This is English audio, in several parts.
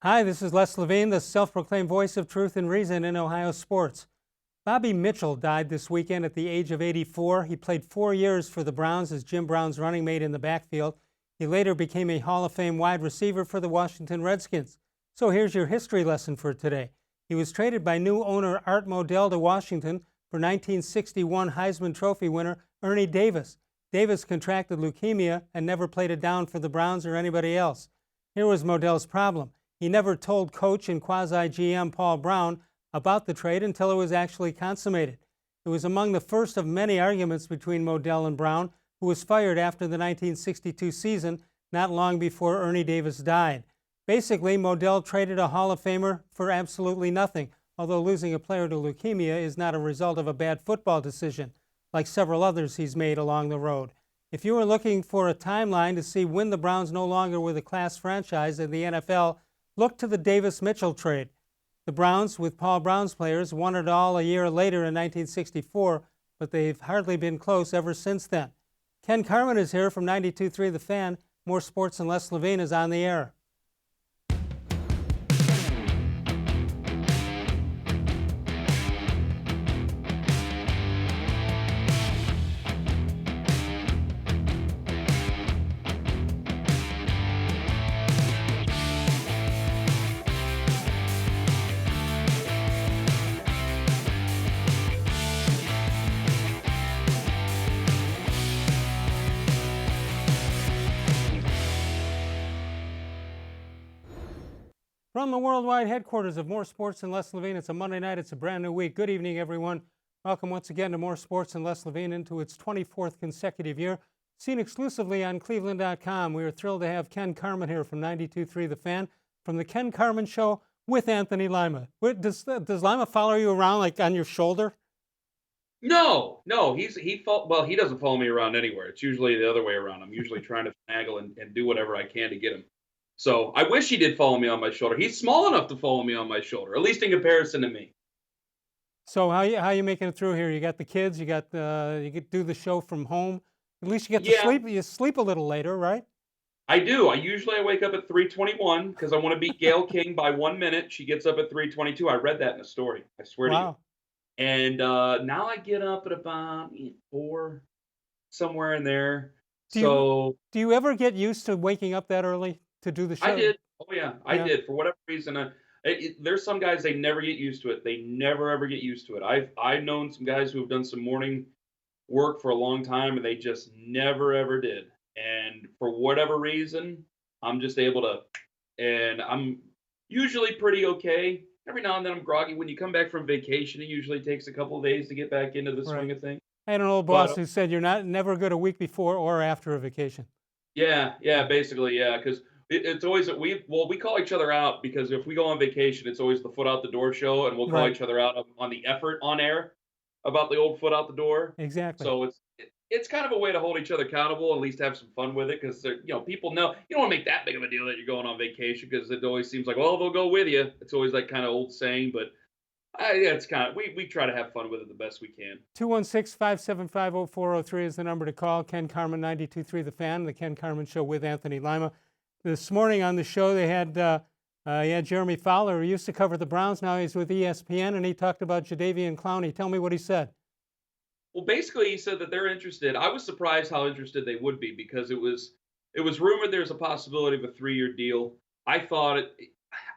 Hi, this is Les Levine, the self-proclaimed voice of truth and reason in Ohio sports. Bobby Mitchell died this weekend at the age of 84. He played 4 years for the Browns as Jim Brown's running mate in the backfield. He later became a Hall of Fame wide receiver for the Washington Redskins. So here's your history lesson for today. He was traded by new owner Art Modell to Washington for 1961 Heisman Trophy winner Ernie Davis. Davis contracted leukemia and never played it down for the Browns or anybody else. Here was Modell's problem. He never told coach and quasi-GM Paul Brown about the trade until it was actually consummated. It was among the first of many arguments between Modell and Brown, who was fired after the 1962 season, not long before Ernie Davis died. Basically, Modell traded a Hall of Famer for absolutely nothing, although losing a player to leukemia is not a result of a bad football decision, like several others he's made along the road. If you were looking for a timeline to see when the Browns no longer were the class franchise in the NFL, look to the Davis-Mitchell trade. The Browns, with Paul Brown's players, won it all a year later in 1964, but they've hardly been close ever since then. Ken Carman is here from 92.3 The Fan. More Sports and Less Levine is on the air. From the worldwide headquarters of More Sports and Less Levine, it's a Monday night. It's a brand new week. Good evening, everyone. Welcome once again to More Sports and Less Levine into its 24th consecutive year. Seen exclusively on cleveland.com. We are thrilled to have Ken Carman here from 92.3 The Fan from the Ken Carman Show with Anthony Lima. Does Lima follow you around like on your shoulder? No, he doesn't follow me around anywhere. It's usually the other way around. I'm usually trying to finagle and do whatever I can to get him. So I wish he did follow me on my shoulder. He's small enough to follow me on my shoulder, at least in comparison to me. So how you making it through here? You got the kids. You get do the show from home. At least you get to Yeah, sleep. You sleep a little later, right? I do. I wake up at 3:21 because I want to beat Gail King by 1 minute. She gets up at 3:22. I read that in a story. I swear to you. Wow. And now I get up at about 4, somewhere in there. Do you So do you ever get used to waking up that early to do the I show? did. Oh yeah, I Yeah. did. For whatever reason, there's some guys they never get used to it. They never ever get used to it. I've known some guys who have done some morning work for a long time, and they just never ever did. And for whatever reason, I'm just able to, and I'm usually pretty okay. Every now and then I'm groggy. When you come back from vacation, it usually takes a couple of days to get back into the Right. swing of things. I had an old But boss who said you're never good a week before or after a vacation. yeah, Yeah. basically, yeah, because it's always we call each other out because if we go on vacation, it's always the foot out the door show, and we'll call Right. each other out on the effort on air about the old foot out the door. Exactly. So it's kind of a way to hold each other accountable, at least have some fun with it, because people know you don't want to make that big of a deal that you're going on vacation because it always seems like, well, they'll go with you. It's always that kind of old saying, but yeah, it's kind of we try to have fun with it the best we can. 216-575-0403 is the number to call. Ken Carman, 92.3 The Fan, the Ken Carman Show with Anthony Lima. This morning on the show, they had Jeremy Fowler, who used to cover the Browns. Now he's with ESPN, and he talked about Jadeveon Clowney. Tell me what he said. Well, basically, he said that they're interested. I was surprised how interested they would be because it was rumored there's a possibility of a 3-year deal. I thought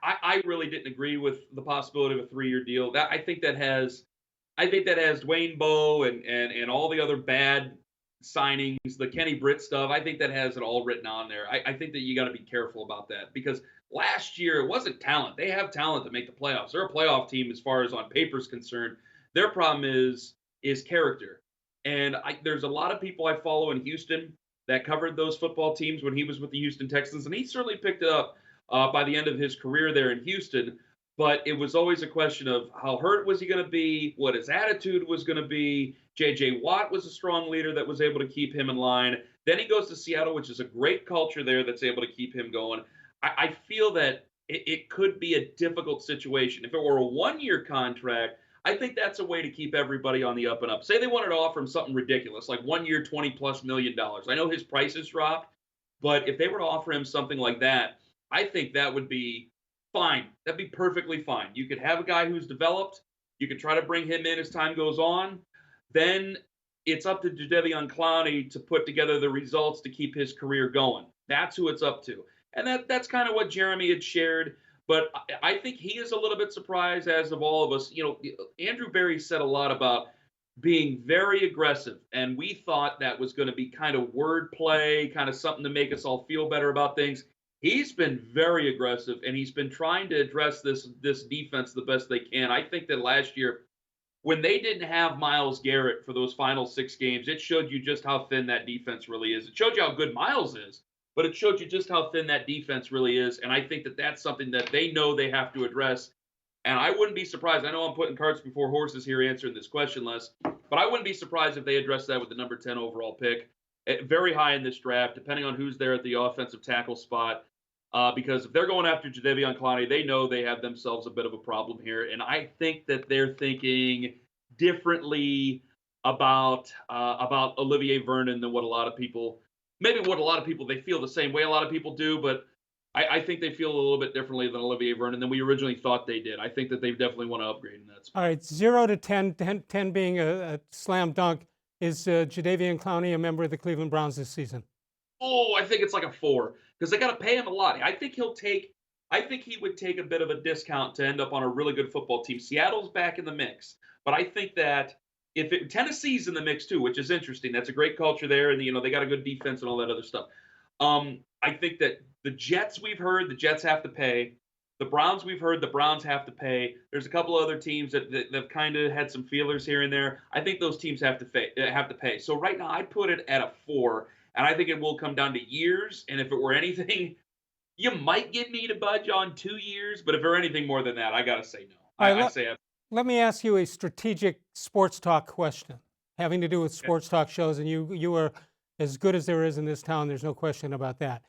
I really didn't agree with the possibility of a 3-year deal. I think that has Dwayne Bowe and all the other bad signings, the Kenny Britt stuff. I think that has it all written on there. I think that you got to be careful about that because last year it wasn't talent. They have talent to make the playoffs. They're a playoff team as far as on paper is concerned. Their problem is character. And there's a lot of people I follow in Houston that covered those football teams when he was with the Houston Texans, and he certainly picked it up by the end of his career there in Houston. But it was always a question of how hurt was he going to be, what his attitude was going to be. J.J. Watt was a strong leader that was able to keep him in line. Then he goes to Seattle, which is a great culture there that's able to keep him going. I feel that it could be a difficult situation. If it were a 1-year contract, I think that's a way to keep everybody on the up and up. Say they wanted to offer him something ridiculous, like 1 year, $20+ million. I know his price has dropped, but if they were to offer him something like that, I think that would be fine. That'd be perfectly fine. You could have a guy who's developed. You could try to bring him in as time goes on. Then it's up to Jadeveon Clowney to put together the results to keep his career going. That's who it's up to. And that's kind of what Jeremy had shared. But I think he is a little bit surprised, as of all of us. Andrew Berry said a lot about being very aggressive, and we thought that was going to be kind of wordplay, kind of something to make us all feel better about things. He's been very aggressive, and he's been trying to address this defense the best they can. I think that last year, when they didn't have Myles Garrett for those final 6 games, it showed you just how thin that defense really is. It showed you how good Myles is, but it showed you just how thin that defense really is. And I think that that's something that they know they have to address. And I wouldn't be surprised. I know I'm putting carts before horses here answering this question, Les, but I wouldn't be surprised if they address that with the number 10 overall pick. Very high in this draft, depending on who's there at the offensive tackle spot. Because if they're going after Jadeveon Clowney, they know they have themselves a bit of a problem here. And I think that they're thinking differently about Olivier Vernon than what a lot of people, they feel the same way a lot of people do, but I think they feel a little bit differently than Olivier Vernon than we originally thought they did. I think that they definitely want to upgrade in that spot. All right, 0 to 10, 10 being a slam dunk. Is Jadeveon Clowney a member of the Cleveland Browns this season? Oh, I think it's like a 4 because they got to pay him a lot. I think he would take a bit of a discount to end up on a really good football team. Seattle's back in the mix, but I think that Tennessee's in the mix too, which is interesting. That's a great culture there, and they got a good defense and all that other stuff. I think that the Jets the Jets have to pay. The Browns we've heard the Browns have to pay. There's a couple of other teams that have kind of had some feelers here and there. I think those teams have to pay. So right now I'd put it at a 4, and I think it will come down to years. And if it were anything, you might get me to budge on 2 years, but if it were anything more than that, I gotta say no. I'd say. Let me ask you a strategic sports talk question having to do with sports talk shows, and you are as good as there is in this town. There's no question about that.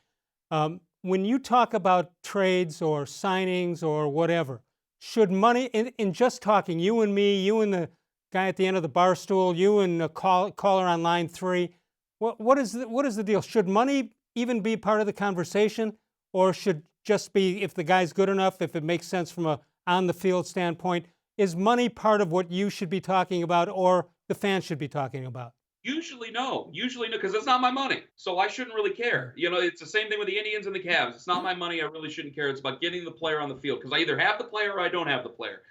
When you talk about trades or signings or whatever, should money, in just talking, you and me, you and the guy at the end of the bar stool, you and the caller on line 3, what is the deal? Should money even be part of the conversation, or should just be if the guy's good enough, if it makes sense from a on-the-field standpoint? Is money part of what you should be talking about, or the fans should be talking about? Usually no, because it's not my money, so I shouldn't really care. It's the same thing with the Indians and the Cavs. It's not my money. I really shouldn't care. It's about getting the player on the field, because I either have the player or I don't have the player.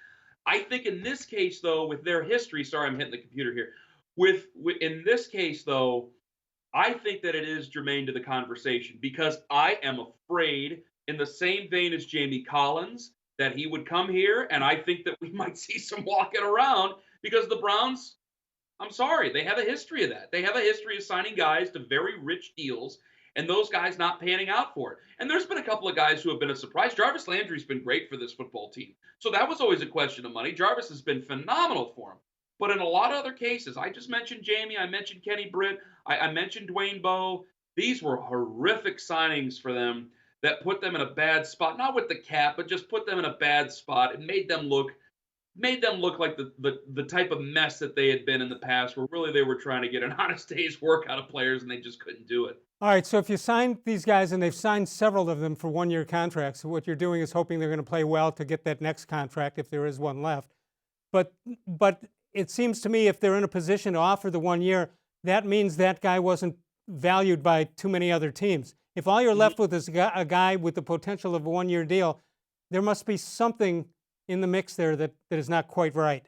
I think in this case, though, with their history, sorry, I'm hitting the computer here. In this case, though, I think that it is germane to the conversation, because I am afraid, in the same vein as Jamie Collins, that he would come here, and I think that we might see some walking around, because the Browns, I'm sorry, they have a history of that. They have a history of signing guys to very rich deals and those guys not panning out for it. And there's been a couple of guys who have been a surprise. Jarvis-Landry's been great for this football team. So that was always a question of money. Jarvis has been phenomenal for him. But in a lot of other cases, I just mentioned Jamie, I mentioned Kenny Britt, I mentioned Dwayne Bowe. These were horrific signings for them that put them in a bad spot, not with the cap, but just put them in a bad spot. It made them look like the type of mess that they had been in the past, where really they were trying to get an honest day's work out of players and they just couldn't do it. All right, so if you sign these guys, and they've signed several of them for 1-year contracts, so what you're doing is hoping they're going to play well to get that next contract if there is one left. But it seems to me if they're in a position to offer the 1 year, that means that guy wasn't valued by too many other teams. If all you're left with is a guy with the potential of a 1-year deal, there must be something in the mix there that is not quite right.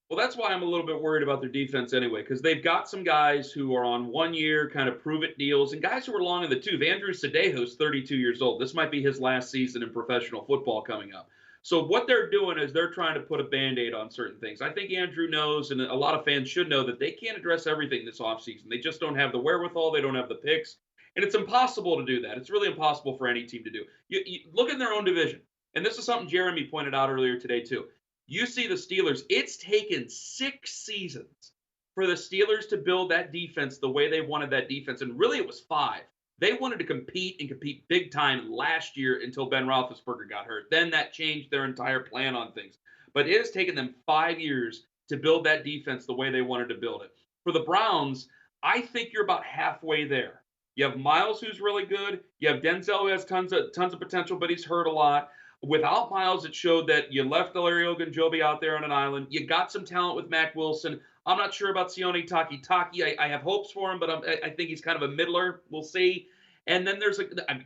Well, that's why I'm a little bit worried about their defense anyway, because they've got some guys who are on 1-year kind of prove-it deals, and guys who are long in the tooth. Andrew Sadejo's 32 years old. This might be his last season in professional football coming up. So what they're doing is they're trying to put a Band-Aid on certain things. I think Andrew knows, and a lot of fans should know, that they can't address everything this offseason. They just don't have the wherewithal. They don't have the picks. And it's impossible to do that. It's really impossible for any team to do. You look in their own division. And this is something Jeremy pointed out earlier today, too. You see the Steelers. It's taken 6 seasons for the Steelers to build that defense the way they wanted that defense. And really, it was 5. They wanted to compete big time last year until Ben Roethlisberger got hurt. Then that changed their entire plan on things. But it has taken them 5 years to build that defense the way they wanted to build it. For the Browns, I think you're about halfway there. You have Myles, who's really good. You have Denzel, who has tons of potential, but he's hurt a lot. Without Miles, it showed that you left Ilario Ogunjobi out there on an island. You got some talent with Mac Wilson. I'm not sure about Sione Takitaki. I have hopes for him, but I think he's kind of a middler. We'll see. And then there's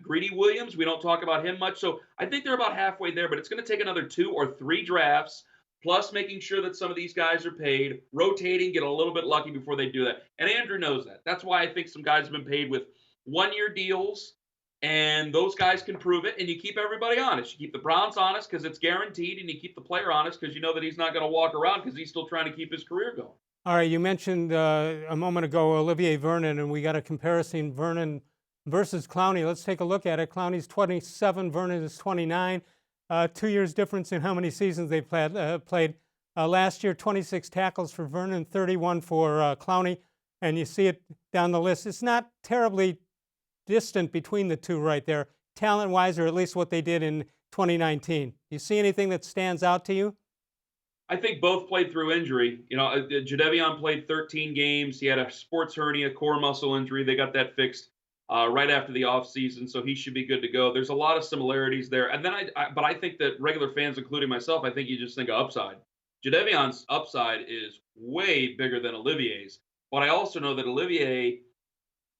Greedy Williams. We don't talk about him much. So I think they're about halfway there, but it's going to take another 2 or 3 drafts, plus making sure that some of these guys are paid, rotating, get a little bit lucky before they do that. And Andrew knows that. That's why I think some guys have been paid with one-year deals, and those guys can prove it, and you keep everybody honest. You keep the Browns honest because it's guaranteed, and you keep the player honest because you know that he's not going to walk around because he's still trying to keep his career going. All right, you mentioned a moment ago Olivier Vernon, and we got a comparison, Vernon versus Clowney. Let's take a look at it. Clowney's 27, Vernon is 29. 2 years difference in how many seasons they played. Last year, 26 tackles for Vernon, 31 for Clowney, and you see it down the list. It's not terribly distant between the two right there, talent-wise, or at least what they did in 2019. You see anything that stands out to you? I think both played through injury. You know, Jadeveon played 13 games. He had a sports hernia, core muscle injury. They got that fixed right after the offseason, so he should be good to go. There's a lot of similarities there. And then but I think that regular fans, including myself, I think you just think of upside. Jadeveon's upside is way bigger than Olivier's. But I also know that Olivier,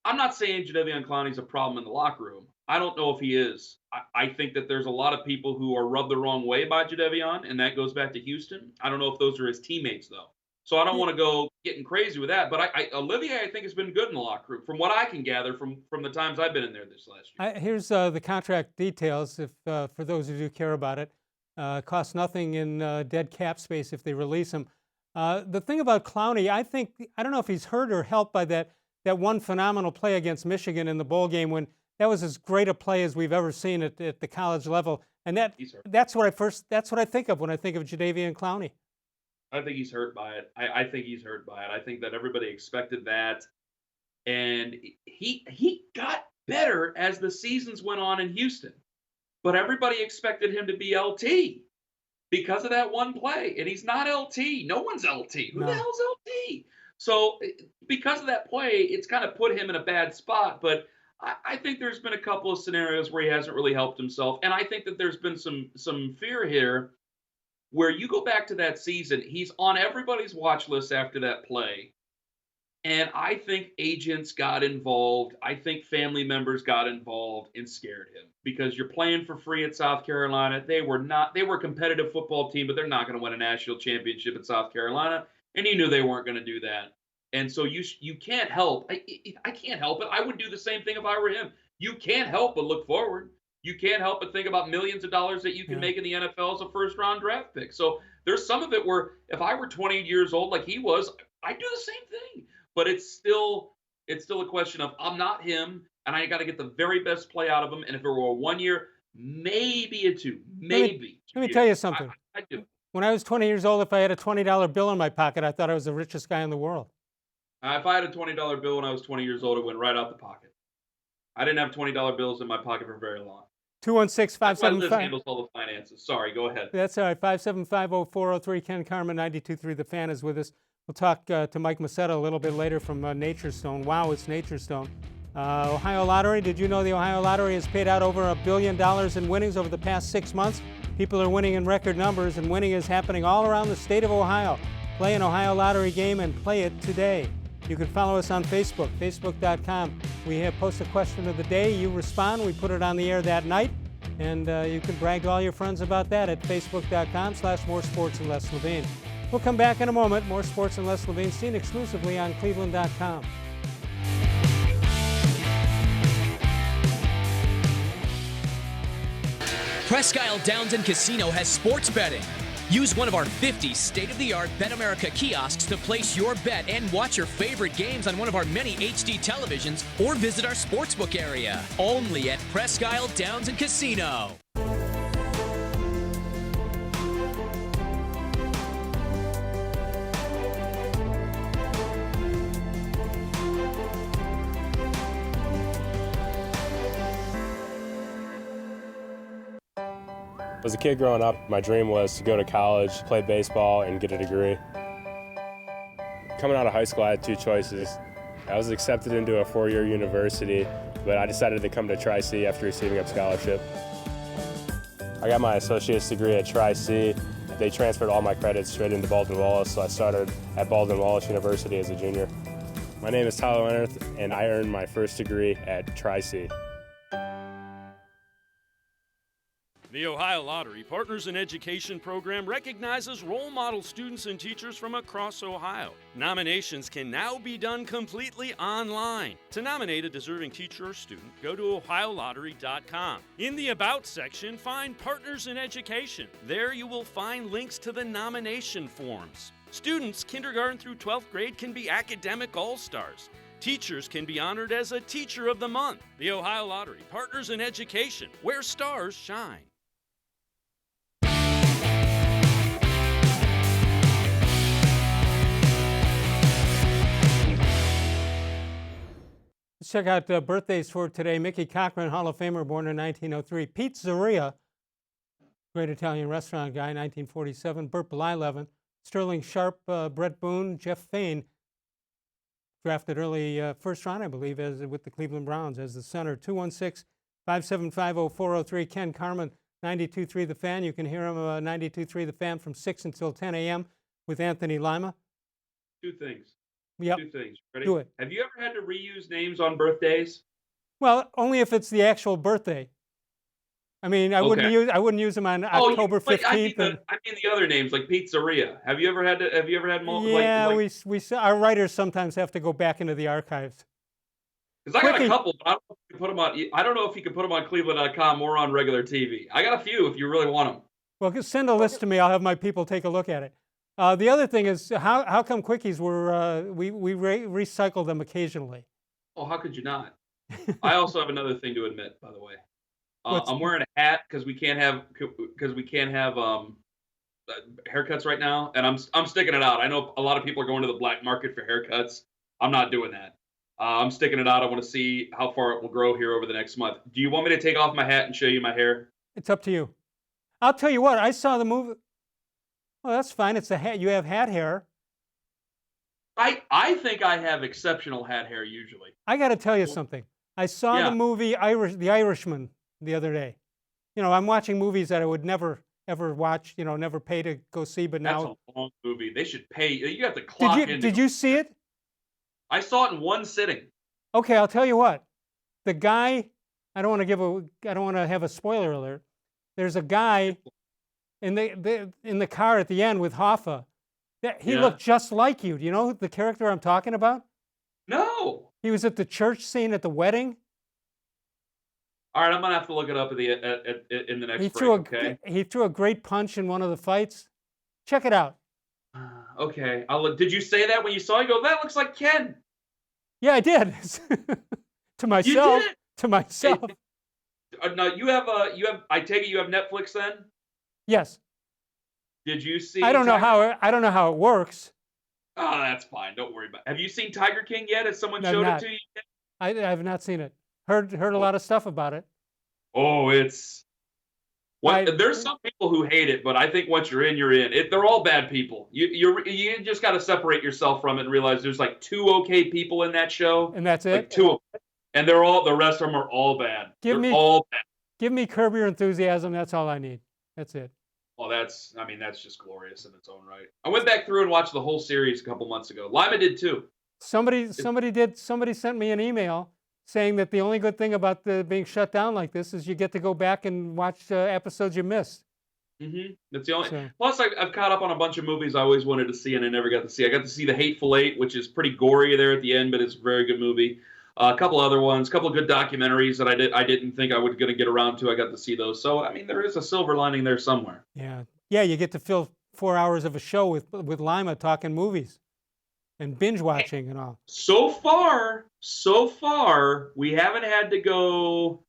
I'm not saying Jadeveon Clowney's a problem in the locker room. I don't know if he is. I think that there's a lot of people who are rubbed the wrong way by Jadeveon, and that goes back to Houston. I don't know if those are his teammates, though. So I don't want to go getting crazy with that. But Olivier, I think, has been good in the locker room, from what I can gather from the times I've been in there this last year. Here's the contract details, if for those who do care about it. Costs nothing in dead cap space if they release him. The thing about Clowney, I don't know if he's hurt or helped by that one phenomenal play against Michigan in the bowl game, when that was as great a play as we've ever seen at the college level. And that's what I think of when I think of Jadeveon Clowney. I think he's hurt by it. I think he's hurt by it. I think that everybody expected that. And he got better as the seasons went on in Houston. But everybody expected him to be LT because of that one play. And he's not LT. No one's LT. Who the hell's LT? So because of that play, it's kind of put him in a bad spot. But I think there's been a couple of scenarios where he hasn't really helped himself. And I think that there's been some fear here where you go back to that season, he's on everybody's watch list after that play. And I think agents got involved. I think family members got involved and scared him because you're playing for free at South Carolina. They were a competitive football team, but they're not going to win a national championship at South Carolina. And he knew they weren't going to do that. And so you can't help. I can't help it. I would do the same thing if I were him. You can't help but look forward. You can't help but think about millions of dollars that you can make in the NFL as a first-round draft pick. So there's some of it where if I were 28 years old like he was, I'd do the same thing. But it's still a question of I'm not him, and I got to get the very best play out of him. And if it were a 1 year, maybe a 2, maybe. Let me tell you something. I do. When I was 20 years old, if I had a $20 bill in my pocket, I thought I was the richest guy in the world. If I had a $20 bill when I was 20 years old, it went right out the pocket. I didn't have $20 bills in my pocket for very long. 216-575. Liz handles all the finances. Sorry, go ahead. That's all right. 575-0403. Ken Carman, 92.3. The Fan is with us. We'll talk to Mike Masetta a little bit later from Nature Stone. Wow, it's Nature Stone. Ohio Lottery. Did you know the Ohio Lottery has paid out over $1 billion in winnings over the past 6 months? People are winning in record numbers, and winning is happening all around the state of Ohio. Play an Ohio Lottery game and play it today. You can follow us on Facebook, facebook.com. We have posted a question of the day. You respond. We put it on the air that night. And you can brag to all your friends about that at facebook.com/more-sports-and-les-levine. We'll come back in a moment. More Sports and Les Levine, seen exclusively on cleveland.com. Presque Isle Downs and Casino has sports betting. Use one of our 50 state-of-the-art Bet America kiosks to place your bet and watch your favorite games on one of our many HD televisions, or visit our sportsbook area. Only at Presque Isle Downs and Casino. As a kid growing up, my dream was to go to college, play baseball, and get a degree. Coming out of high school, I had 2 choices. I was accepted into a 4-year university, but I decided to come to Tri-C after receiving a scholarship. I got my associate's degree at Tri-C. They transferred all my credits straight into Baldwin-Wallace, so I started at Baldwin-Wallace University as a junior. My name is Tyler Leonard, and I earned my first degree at Tri-C. The Ohio Lottery Partners in Education program recognizes role model students and teachers from across Ohio. Nominations can now be done completely online. To nominate a deserving teacher or student, go to ohiolottery.com. In the About section, find Partners in Education. There you will find links to the nomination forms. Students, kindergarten through 12th grade, can be academic all-stars. Teachers can be honored as a Teacher of the Month. The Ohio Lottery Partners in Education, where stars shine. Let's check out birthdays for today. Mickey Cochran, Hall of Famer, born in 1903. Pizzeria, great Italian restaurant guy, 1947. Burt Blyleven, Sterling Sharp, Brett Boone, Jeff Fain, drafted early first round, I believe, as with the Cleveland Browns as the center. 216-575-0403. Ken-Carman, 92.3 The Fan. You can hear him 92.3 The Fan from 6 until 10 a.m. with Anthony Lima. Two things. Yep. Two things. Ready? Do it. Have you ever had to reuse names on birthdays? Well, only if it's the actual birthday. I mean, I wouldn't use them on October 15th. I mean the other names like pizzeria. Have you ever had multiple? Yeah, we our writers sometimes have to go back into the archives. Because I got a couple, but I don't know if you can put them on cleveland.com or on regular TV. I got a few if you really want them. Well, just send a list to me. I'll have my people take a look at it. The other thing is, how come quickies were we recycle them occasionally? Oh, how could you not? I also have another thing to admit, by the way. I'm wearing a hat because we can't have haircuts right now, and I'm sticking it out. I know a lot of people are going to the black market for haircuts. I'm not doing that. I'm sticking it out. I want to see how far it will grow here over the next month. Do you want me to take off my hat and show you my hair? It's up to you. I'll tell you what. I saw the movie. Well, that's fine. It's a hat. You have hat hair. I think I have exceptional hat hair usually. I got to tell you something. I saw the movie The Irishman the other day. You know, I'm watching movies that I would never ever watch. You know, never pay to go see. But now that's a long movie. They should pay. You have to clock in. Did you see it? I saw it in one sitting. Okay, I'll tell you what. The guy. I don't want to have a spoiler alert. There's a guy in the car at the end with Hoffa. He looked just like you. Do you know the character I'm talking about? No. He was at the church scene at the wedding. All right, I'm gonna have to look it up in the next break. He threw a great punch in one of the fights. Check it out. Okay, I'll look. Did you say that when you saw it? You go, that looks like Ken. Yeah, I did. To myself. You did? To myself. Now I take it you have Netflix then? Yes. Did you see? I don't know how it works. Oh, that's fine. Don't worry about it. Have you seen Tiger King yet? Has someone showed it to you yet? I have not seen it. Heard a lot of stuff about it. Oh, there's some people who hate it, but I think once you're in, you're in. They're all bad people. You just got to separate yourself from it and realize there's like 2 okay people in that show. And that's it? Like 2. And the rest of them are all bad. All bad. Give me Curb Your Enthusiasm. That's all I need. That's it. Well, that's just glorious in its own right. I went back through and watched the whole series a couple months ago. Lima did too. Somebody sent me an email saying that the only good thing about being shut down like this is you get to go back and watch episodes you missed. Mm-hmm. That's the only. Plus, I've caught up on a bunch of movies I always wanted to see and I never got to see. I got to see The Hateful Eight, which is pretty gory there at the end, but it's a very good movie. A couple other ones, a couple of good documentaries that I didn't think I was going to get around to. I got to see those. So, I mean, there is a silver lining there somewhere. Yeah, you get to fill 4 hours of a show with Lima talking movies and binge watching and all. So far, we haven't had to go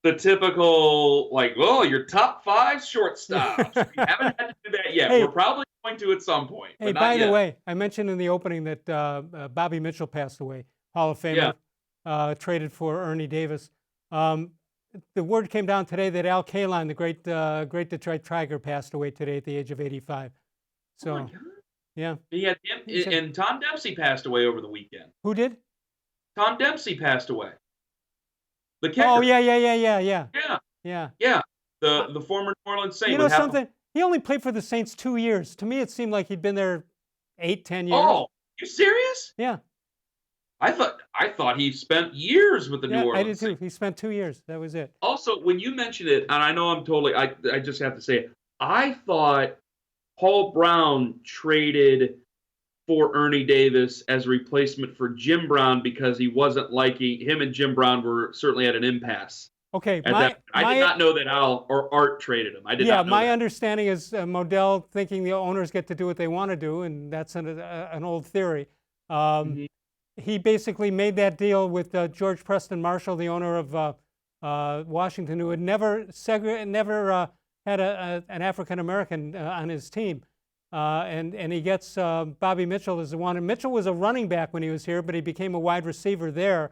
the typical, like, your top 5 shortstops. We haven't had to do that yet. We're probably going to at some point. Hey, by the way, I mentioned in the opening that Bobby Mitchell passed away, Hall of Famer, traded for Ernie Davis. The word came down today that Al Kaline, the great Detroit Tiger, passed away today at the age of 85. So, oh my God. Yeah. He had him, and Tom Dempsey passed away over the weekend. Who did? Tom Dempsey passed away. The kicker. Oh, yeah. Yeah. the former New Orleans Saint. You know something? He only played for the Saints 2 years. To me, it seemed like he'd been there 8-10 years. Oh, you serious? Yeah. I thought he spent years with the New Orleans. I did too. He spent 2 years. That was it. Also, when you mentioned it, and I know I'm totally, I just have to say it. I thought Paul Brown traded for Ernie Davis as a replacement for Jim Brown because he wasn't liking him, and Jim Brown were certainly at an impasse. Okay, I did not know that Al or Art traded him. I did not know my that. understanding is Modell thinking the owners get to do what they want to do, and that's an old theory. He basically made that deal with George Preston Marshall, the owner of Washington, who had never had an African American on his team, and he gets Bobby Mitchell as the one. And Mitchell was a running back when he was here, but he became a wide receiver there.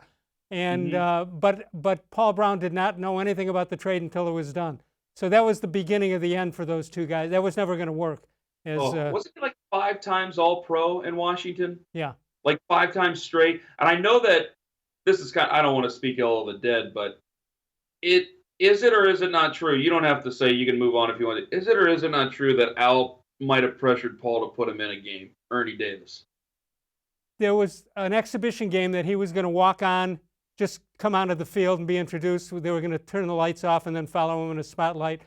And but Paul Brown did not know anything about the trade until it was done. So that was the beginning of the end for those two guys. That was never going to work. Wasn't he like 5 times All-Pro in Washington? Yeah. Like 5 times straight. And I know that this is I don't want to speak ill of the dead, but is it or is it not true? You don't have to say, you can move on if you want to. Is it or is it not true that Al might have pressured Paul to put him in a game, Ernie Davis? There was an exhibition game that he was going to walk on, just come onto the field and be introduced. They were going to turn the lights off and then follow him in a spotlight.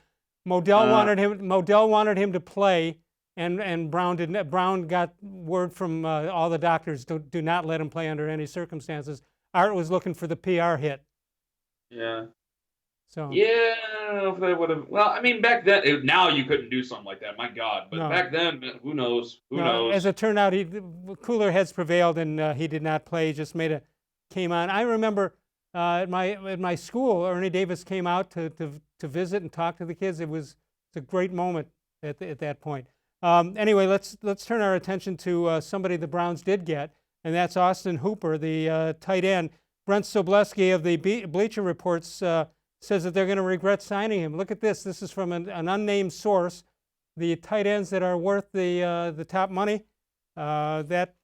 Modell wanted him to play, and Brown didn't. Brown got word from all the doctors, do not let him play under any circumstances. Art was looking for the PR hit. Yeah. So. Yeah, I don't know if they would have. Well, I mean, back then, now you couldn't do something like that. My God. But back then, who knows? Who knows? As it turned out, cooler heads prevailed, and he did not play. He just came on. I remember at my school, Ernie Davis came out to visit and talk to the kids. It's a great moment at that point. Anyway, let's turn our attention to somebody the Browns did get, and that's Austin Hooper, the tight end. Brent Sobleski of the Bleacher Reports says that they're going to regret signing him. Look at this. This is from an unnamed source. The tight ends that are worth the top money, that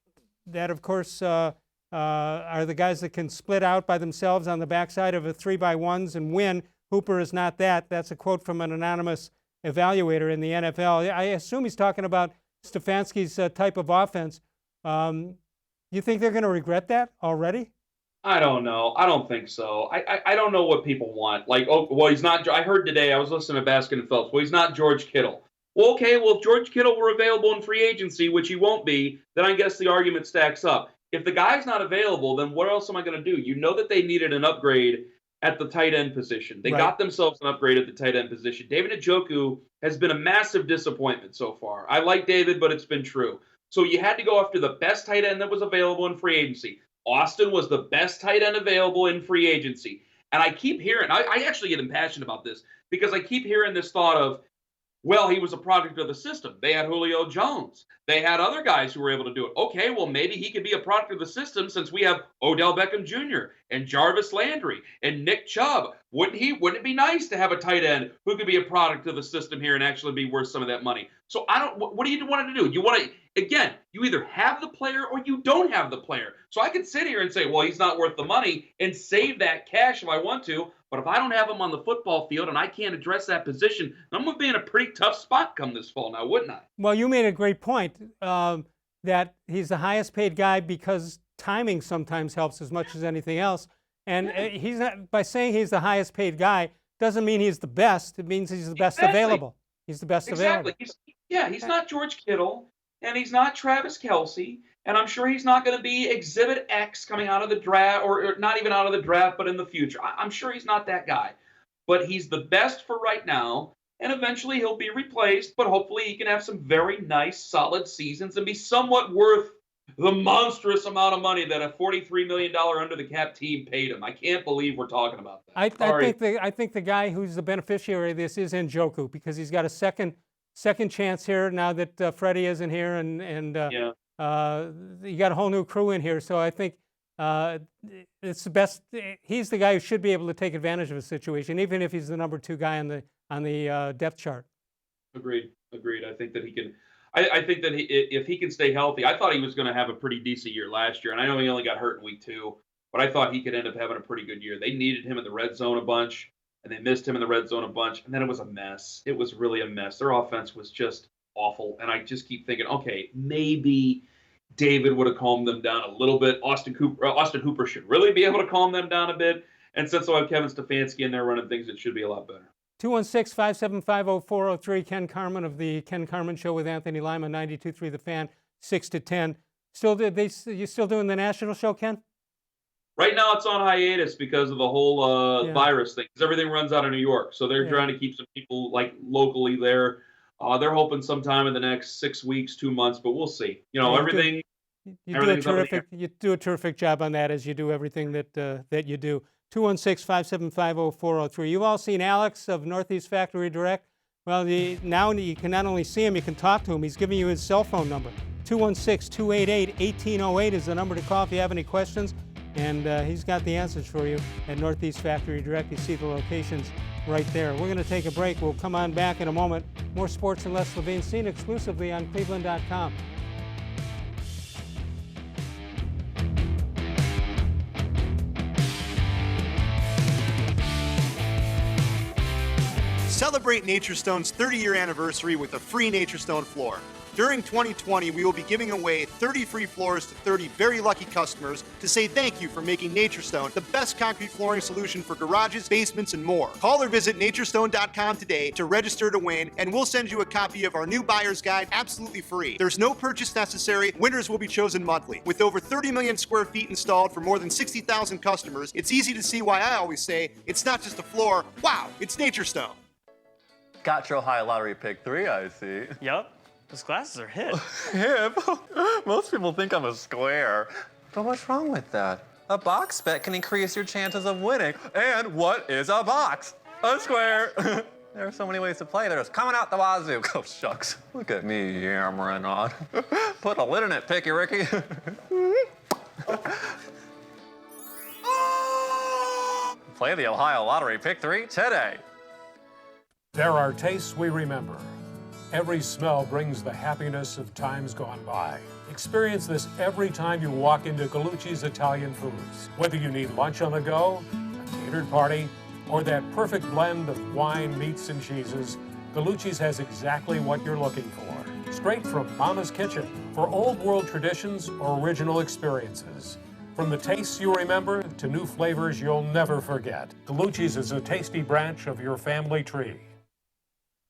of course are the guys that can split out by themselves on the backside of a 3x1s and win. Hooper is not that. That's a quote from an anonymous evaluator in the NFL. I assume he's talking about Stefanski's type of offense. You think they're going to regret that already? I don't know. I don't think so. I don't know what people want. Like, oh, well, he's not. I heard today, I was listening to Baskin and Phelps. Well, he's not George Kittle. Well, okay, well, if George Kittle were available in free agency, which he won't be, then I guess the argument stacks up. If the guy's not available, then what else am I going to do? You know that they needed an upgrade at the tight end position. They got themselves an upgrade at the tight end position. David Njoku has been a massive disappointment so far. I like David, but it's been true. So you had to go after the best tight end that was available in free agency. Austin was the best tight end available in free agency. And I keep hearing, I actually get impassioned about this because I keep hearing this thought of, well, he was a product of the system. They had Julio Jones. They had other guys who were able to do it. Okay, well, maybe he could be a product of the system since we have Odell-Beckham-Jr. and Jarvis-Landry and Nick Chubb. Wouldn't it be nice to have a tight end who could be a product of the system here and actually be worth some of that money? So what do you want to do? You want to, again, you either have the player or you don't have the player. So I could sit here and say, well, he's not worth the money and save that cash if I want to. But if I don't have him on the football field and I can't address that position, I'm going to be in a pretty tough spot come this fall now, wouldn't I? Well, you made a great point that he's the highest paid guy because timing sometimes helps as much as anything else. And he's not, by saying he's the highest paid guy doesn't mean he's the best. It means he's the best available. He's the best available. He's not George Kittle and he's not Travis Kelce. And I'm sure he's not going to be Exhibit X coming out of the draft, or not even out of the draft, but in the future. I'm sure he's not that guy. But he's the best for right now, and eventually he'll be replaced, but hopefully he can have some very nice, solid seasons and be somewhat worth the monstrous amount of money that a $43 million under-the-cap team paid him. I can't believe we're talking about that. I think the guy who's the beneficiary of this is Njoku because he's got a second chance here now that Freddie isn't here, and you got a whole new crew in here, so I think it's the best. He's the guy who should be able to take advantage of a situation, even if he's the number 2 guy on the depth chart. Agreed. I think that he can. I think that if he can stay healthy, I thought he was going to have a pretty decent year last year, and I know he only got hurt in week 2, but I thought he could end up having a pretty good year. They needed him in the red zone a bunch. and they missed him in the red zone a bunch, and then it was a mess. It was really a mess. Their offense was just awful, and I just keep thinking, okay, maybe David would have calmed them down a little bit. Austin Hooper should really be able to calm them down a bit, and since I have Kevin-Stefanski in there running things, it should be a lot better. 216-575-0403, Ken Carman of the Ken Carman Show with Anthony Lima, 92.3 The Fan, 6 to 10. You still doing the national show, Ken? Right now it's on hiatus because of the whole virus thing. 'Cause everything runs out of New York, so they're trying to keep some people like locally there. They're hoping sometime in the next 6 weeks, 2 months, but we'll see. Everything. You do a terrific job on that, as you do everything that you do. 216-575-0403. You've all seen Alex of Northeast Factory Direct. Well, now you can not only see him, you can talk to him. He's giving you his cell phone number. 216-288-1808 is the number to call if you have any questions. And he's got the answers for you at Northeast Factory Direct. You see the locations right there. We're going to take a break. We'll come on back in a moment. More Sports and Les-Levine, seen exclusively on cleveland.com. Celebrate Naturestone's 30-year anniversary with a free Naturestone floor. During 2020, we will be giving away 30 free floors to 30 very lucky customers to say thank you for making Naturestone the best concrete flooring solution for garages, basements, and more. Call or visit naturestone.com today to register to win, and we'll send you a copy of our new buyer's guide absolutely free. There's no purchase necessary. Winners will be chosen monthly. With over 30 million square feet installed for more than 60,000 customers, it's easy to see why I always say it's not just a floor. Wow, it's Naturestone. Got your Ohio Lottery pick 3, I see. Yup. Those glasses are hip. Hip? Most people think I'm a square. But what's wrong with that? A box bet can increase your chances of winning. And what is a box? A square. There are so many ways to play. There's coming out the wazoo. Oh, shucks. Look at me yammering on. Put a lid in it, Picky Ricky. Play the Ohio Lottery Pick 3 today. There are tastes we remember. Every smell brings the happiness of times gone by. Experience this every time you walk into Gallucci's Italian Foods. Whether you need lunch on the go, a catered party, or that perfect blend of wine, meats, and cheeses, Gallucci's has exactly what you're looking for. Straight from Mama's Kitchen for old world traditions or original experiences. From the tastes you remember to new flavors you'll never forget. Gallucci's is a tasty branch of your family tree.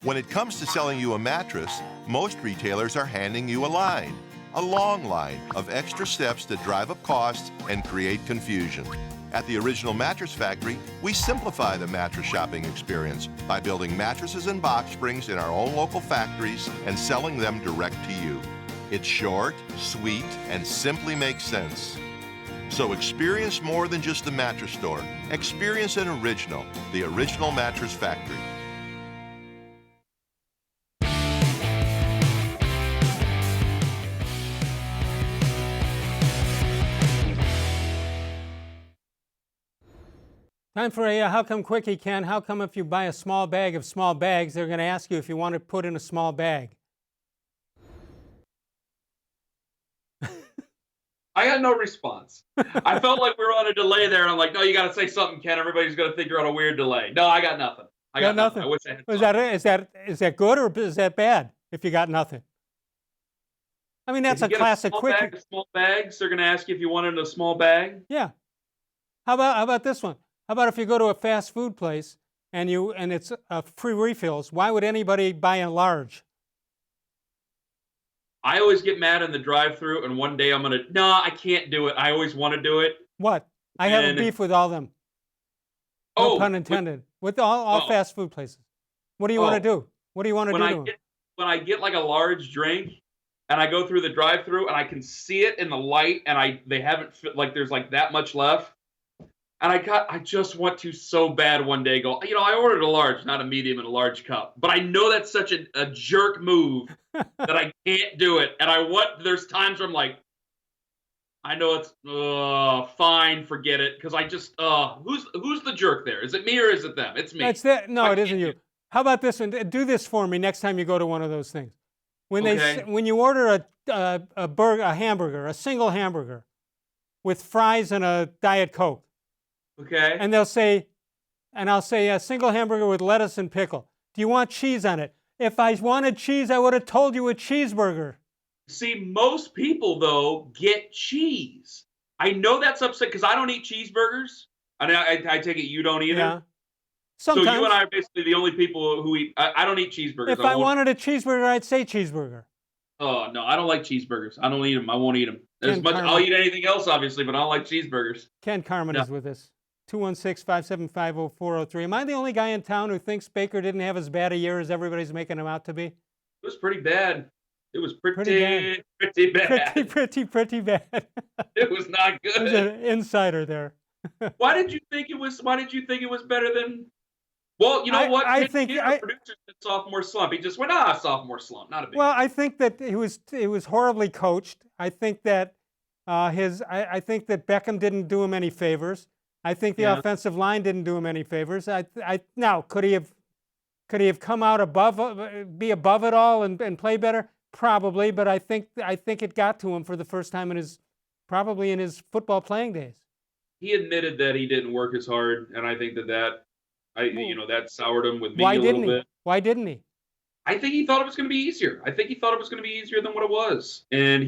When it comes to selling you a mattress, most retailers are handing you a long line of extra steps that drive up costs and create confusion. At the Original Mattress Factory, we simplify the mattress shopping experience by building mattresses and box springs in our own local factories and selling them direct to you. It's short, sweet, and simply makes sense. So experience more than just the mattress store. Experience an original, the Original Mattress Factory. Time for a How Come Quickie, Ken. How come if you buy a small bag of small bags, they're going to ask you if you want to put in a small bag? I had no response. I felt like we were on a delay there, and I'm like, no, you got to say something, Ken. Everybody's going to think you're on a weird delay. No, I got nothing. I got nothing. I wish I had something. Is that good or is that bad if you got nothing? I mean, that's a classic quickie. Small bags, they're going to ask you if you want it in a small bag. Yeah. How about this one? How about if you go to a fast food place and it's free refills? Why would anybody buy a large? I always get mad in the drive-thru, and one day I can't do it. I always want to do it. What? I have a beef with all them. No pun intended. With all fast food places. What do you want to do? What do you want to do? When I get like a large drink, and I go through the drive-thru, and I can see it in the light, and they haven't like there's like that much left. And I just want to so bad one day go, I ordered a large, not a medium and a large cup. But I know that's such a jerk move that I can't do it. And there's times where I'm like, I know it's fine, forget it. Because I just, who's the jerk there? Is it me or is it them? It's me. No, it isn't you. How about this one? Do this for me next time you go to one of those things. When you order a hamburger, a single hamburger with fries and a Diet Coke. Okay. And they'll say, And I'll say a single hamburger with lettuce and pickle. Do you want cheese on it? If I wanted cheese, I would have told you a cheeseburger. See, most people, though, get cheese. I know that's upset because I don't eat cheeseburgers. I take it you don't either. Yeah. So Sometimes. you and I are basically the only people who eat. I don't eat cheeseburgers. If I wanted a cheeseburger, I'd say cheeseburger. Oh, no, I don't like cheeseburgers. I don't eat them. I won't eat them. I'll eat anything else, obviously, but I don't like cheeseburgers. Ken-Carman is with us. 216-575-0403. Am I the only guy in town who thinks Baker didn't have as bad a year as everybody's making him out to be? It was pretty bad. It was pretty bad. Pretty bad. It was not good. There's an insider there. Why did you think it was better than? Well, you know what? I think producer said sophomore slump. He just went, sophomore slump, not a big. Well, I think that he was horribly coached. I think that I think that Beckham didn't do him any favors. I think the offensive line didn't do him any favors. Now could he have come out be above it all and play better? Probably, but I think it got to him for the first time in his football playing days. He admitted that he didn't work as hard, and I think that soured him with me a little bit. Why didn't he? I think he thought it was going to be easier. I think he thought it was going to be easier than what it was, and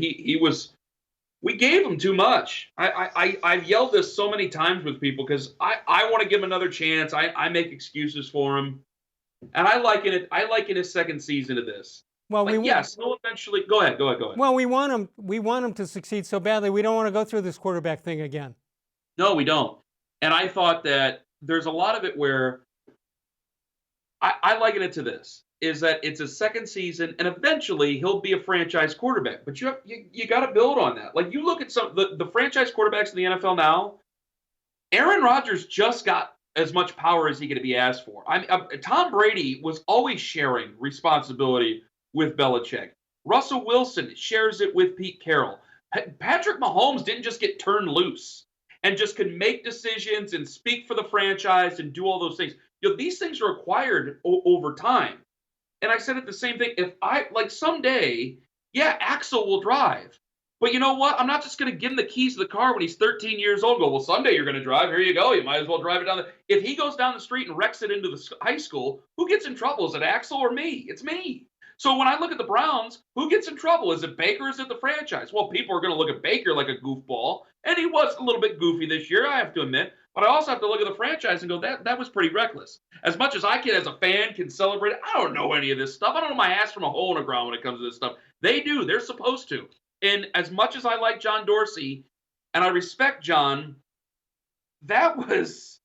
we gave him too much. I've yelled this so many times with people because I want to give him another chance. I make excuses for him, and I liken his second season to this. Well, he'll eventually go ahead. Well, we want him to succeed so badly. We don't want to go through this quarterback thing again. No, we don't. And I thought that there's a lot of it where I liken it to this, is that it's a second season, and eventually he'll be a franchise quarterback. But you got to build on that. Like, you look at the franchise quarterbacks in the NFL now, Aaron Rodgers just got as much power as he could be asked for. Tom Brady was always sharing responsibility with Belichick. Russell Wilson shares it with Pete Carroll. Patrick Mahomes didn't just get turned loose and just could make decisions and speak for the franchise and do all those things. These things are acquired over time. And I said it the same thing. If someday, Axel will drive. But you know what? I'm not just going to give him the keys to the car when he's 13 years old. Go, well, someday you're going to drive. Here you go. You might as well drive it down. If he goes down the street and wrecks it into the high school, who gets in trouble? Is it Axel or me? It's me. So when I look at the Browns, who gets in trouble? Is it Baker or is it the franchise? Well, people are going to look at Baker like a goofball, and he was a little bit goofy this year, I have to admit. But I also have to look at the franchise and go, that was pretty reckless. As much as I can, as a fan, can celebrate it, I don't know any of this stuff. I don't know my ass from a hole in the ground when it comes to this stuff. They do. They're supposed to. And as much as I like John Dorsey, and I respect John, that was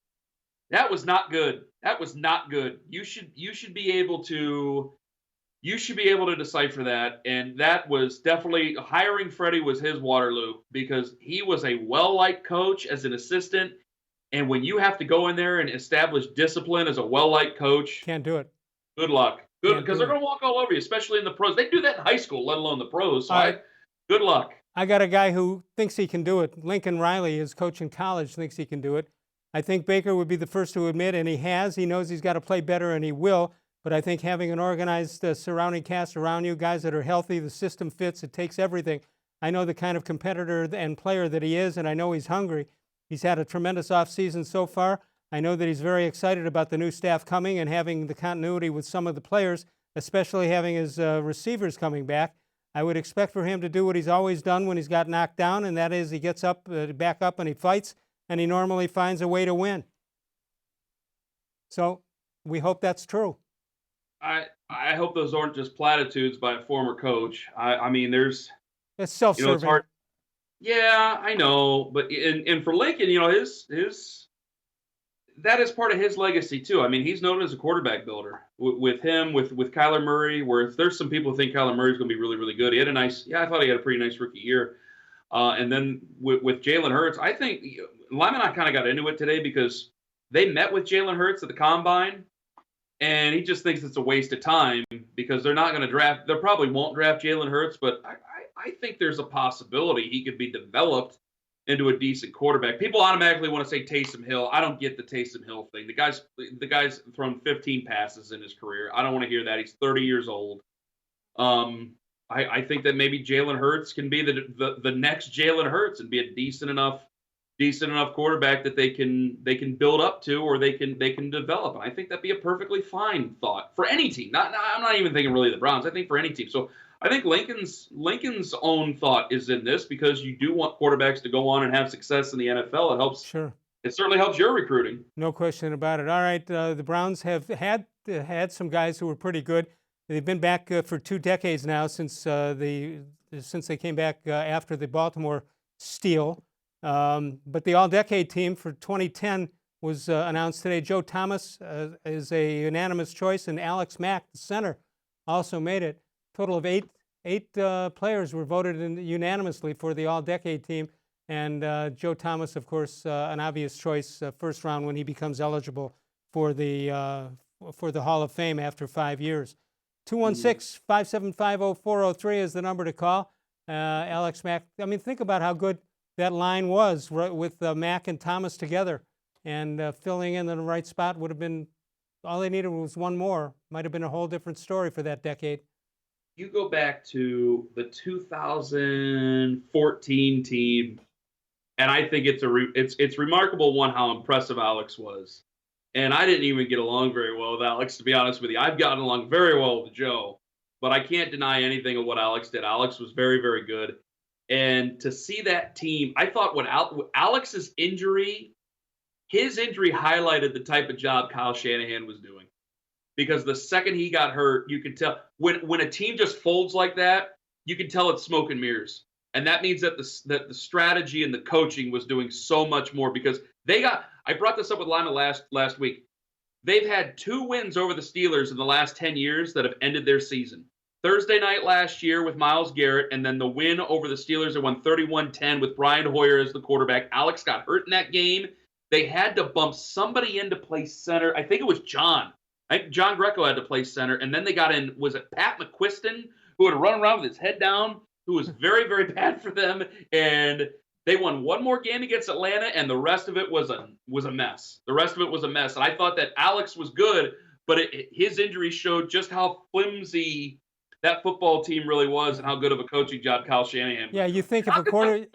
not good. That was not good. You should be able to decipher that, and that was definitely hiring Freddie was his Waterloo, because he was a well-liked coach as an assistant, and when you have to go in there and establish discipline as a well-liked coach, can't do it. Good luck. Good, because they're going to walk all over you, especially in the pros. They do that in high school, let alone the pros. So good luck. I got a guy who thinks he can do it. Lincoln Riley, his coach in college, thinks he can do it. I think Baker would be the first to admit, and he has. He knows he's got to play better, and he will. But I think having an organized surrounding cast around you, guys that are healthy, the system fits, it takes everything. I know the kind of competitor and player that he is, and I know he's hungry. He's had a tremendous offseason so far. I know that he's very excited about the new staff coming and having the continuity with some of the players, especially having his receivers coming back. I would expect for him to do what he's always done when he's got knocked down, and that is he gets up, back up, and he fights, and he normally finds a way to win. So we hope that's true. I hope those aren't just platitudes by a former coach. I mean, it's self-serving. It's hard. Yeah, I know, but and for Lincoln, his that is part of his legacy too. I mean, he's known as a quarterback builder. With him, with Kyler Murray, where there's some people who think Kyler Murray's going to be really, really good. I thought he had a pretty nice rookie year. And then with Jalen Hurts, I think Lyman and I kind of got into it today because they met with Jalen Hurts at the Combine. And he just thinks it's a waste of time because they're not going to draft. They probably won't draft Jalen Hurts, but I think there's a possibility he could be developed into a decent quarterback. People automatically want to say Taysom Hill. I don't get the Taysom Hill thing. The guy's thrown 15 passes in his career. I don't want to hear that. He's 30 years old. I think that maybe Jalen Hurts can be the next Jalen Hurts and be a decent enough decent enough quarterback that they can build up to, or they can develop. And I think that'd be a perfectly fine thought for any team. I'm not even thinking really the Browns. I think for any team. So I think Lincoln's own thought is in this, because you do want quarterbacks to go on and have success in the NFL. It helps. Sure. It certainly helps your recruiting. No question about it. All right, the Browns have had some guys who were pretty good. They've been back for 2 decades now since they came back after the Baltimore steal. But the all-decade team for 2010 was announced today. Joe Thomas is a unanimous choice, and Alex-Mack, the center, also made it. Total of eight players were voted unanimously for the all-decade team. And Joe Thomas, of course, an obvious choice, first round when he becomes eligible for the Hall of Fame after 5 years. 216-575-0403 is the number to call. Alex-Mack, I mean, think about how good that line was with Mack and Thomas together. And filling in the right spot would have been, all they needed was one more. Might have been a whole different story for that decade. You go back to the 2014 team, and I think it's remarkable, one, how impressive Alex was. And I didn't even get along very well with Alex, to be honest with you. I've gotten along very well with Joe, but I can't deny anything of what Alex did. Alex was very, very good. And to see that team, I thought Alex's injury, his injury highlighted the type of job Kyle Shanahan was doing. Because the second he got hurt, you could tell when a team just folds like that, you can tell it's smoke and mirrors. And that means that the strategy and the coaching was doing so much more, because I brought this up with Lima last week. They've had 2 wins over the Steelers in the last 10 years that have ended their season. Thursday night last year with Myles Garrett, and then the win over the Steelers that won 31-10 with Brian Hoyer as the quarterback. Alex got hurt in that game. They had to bump somebody in to play center. I think it was John. I think John Greco had to play center, and then they got in, was it Pat McQuiston, who had run around with his head down, who was very, very bad for them, and they won one more game against Atlanta, and the rest of it was a mess. The rest of it was a mess, and I thought that Alex was good, but his injury showed just how flimsy that football team really was, and how good of a coaching job Kyle Shanahan was. Yeah, you think if a quarter,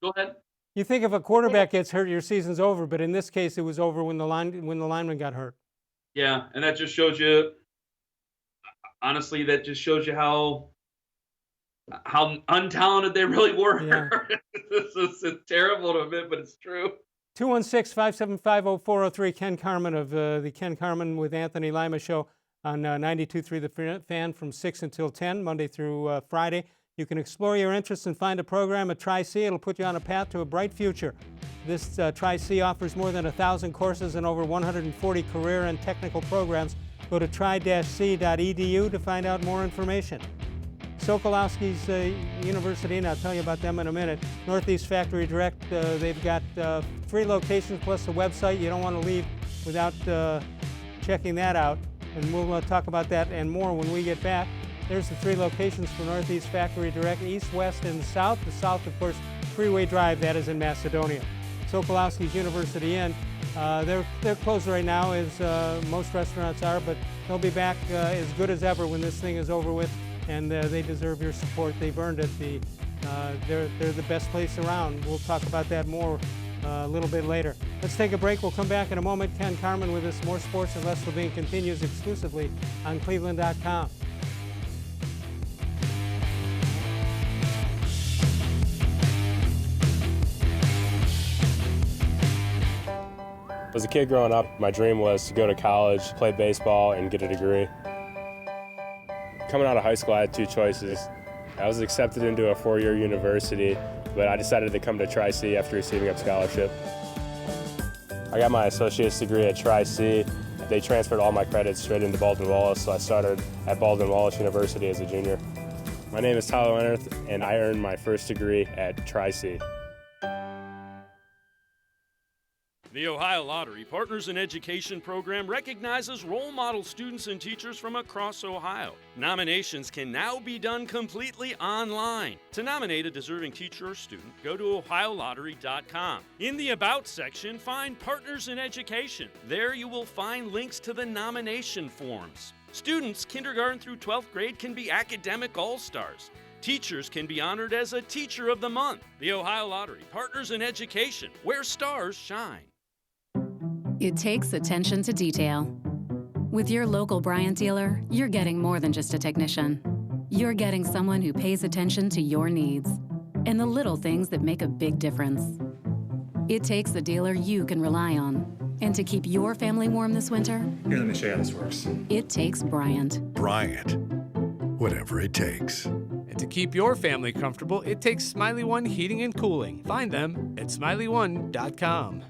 go ahead. You think if a quarterback gets hurt, your season's over, but in this case, it was over when the lineman got hurt. Yeah, and that just shows you, honestly, that just shows you how untalented they really were. Yeah. It's terrible to admit, but it's true. 216-575-0403, Ken Carman of the Ken Carman with Anthony Lima show on 92.3 The Fan from 6 until 10, Monday through Friday. You can explore your interests and find a program at Tri-C. It'll put you on a path to a bright future. This Tri-C offers more than 1,000 courses and over 140 career and technical programs. Go to tri-c.edu to find out more information. Sokolowski's University, and I'll tell you about them in a minute. Northeast Factory Direct, they've got 3 locations plus a website. You don't want to leave without checking that out. And we'll talk about that and more when we get back. There's the 3 locations for Northeast Factory Direct, east, west, and south. The south, of course, Freeway Drive, that is in Macedonia. Sokolowski's University Inn, they're closed right now, as most restaurants are, but they'll be back as good as ever when this thing is over with, and they deserve your support. They've earned it. They're the best place around. We'll talk about that more a little bit later. Let's take a break. We'll come back in a moment. Ken Carman with us. More Sports and Les-levine continues exclusively on cleveland.com. As a kid growing up, my dream was to go to college, play baseball, and get a degree. Coming out of high school, I had 2 choices. I was accepted into a 4-year university, but I decided to come to Tri-C after receiving a scholarship. I got my associate's degree at Tri-C. They transferred all my credits straight into Baldwin-Wallace, so I started at Baldwin-Wallace University as a junior. My name is Tyler Leonard, and I earned my first degree at Tri-C. The Ohio Lottery Partners in Education program recognizes role model students and teachers from across Ohio. Nominations can now be done completely online. To nominate a deserving teacher or student, go to ohiolottery.com. In the About section, find Partners in Education. There you will find links to the nomination forms. Students kindergarten through 12th grade can be academic all-stars. Teachers can be honored as a Teacher of the Month. The Ohio Lottery, partners in education, where stars shine. It takes attention to detail. With your local Bryant dealer, you're getting more than just a technician. You're getting someone who pays attention to your needs and the little things that make a big difference. It takes a dealer you can rely on. And to keep your family warm this winter, here, let me show you how this works. It takes Bryant. Bryant, whatever it takes. And to keep your family comfortable, it takes Smiley One Heating and Cooling. Find them at smiley1.com.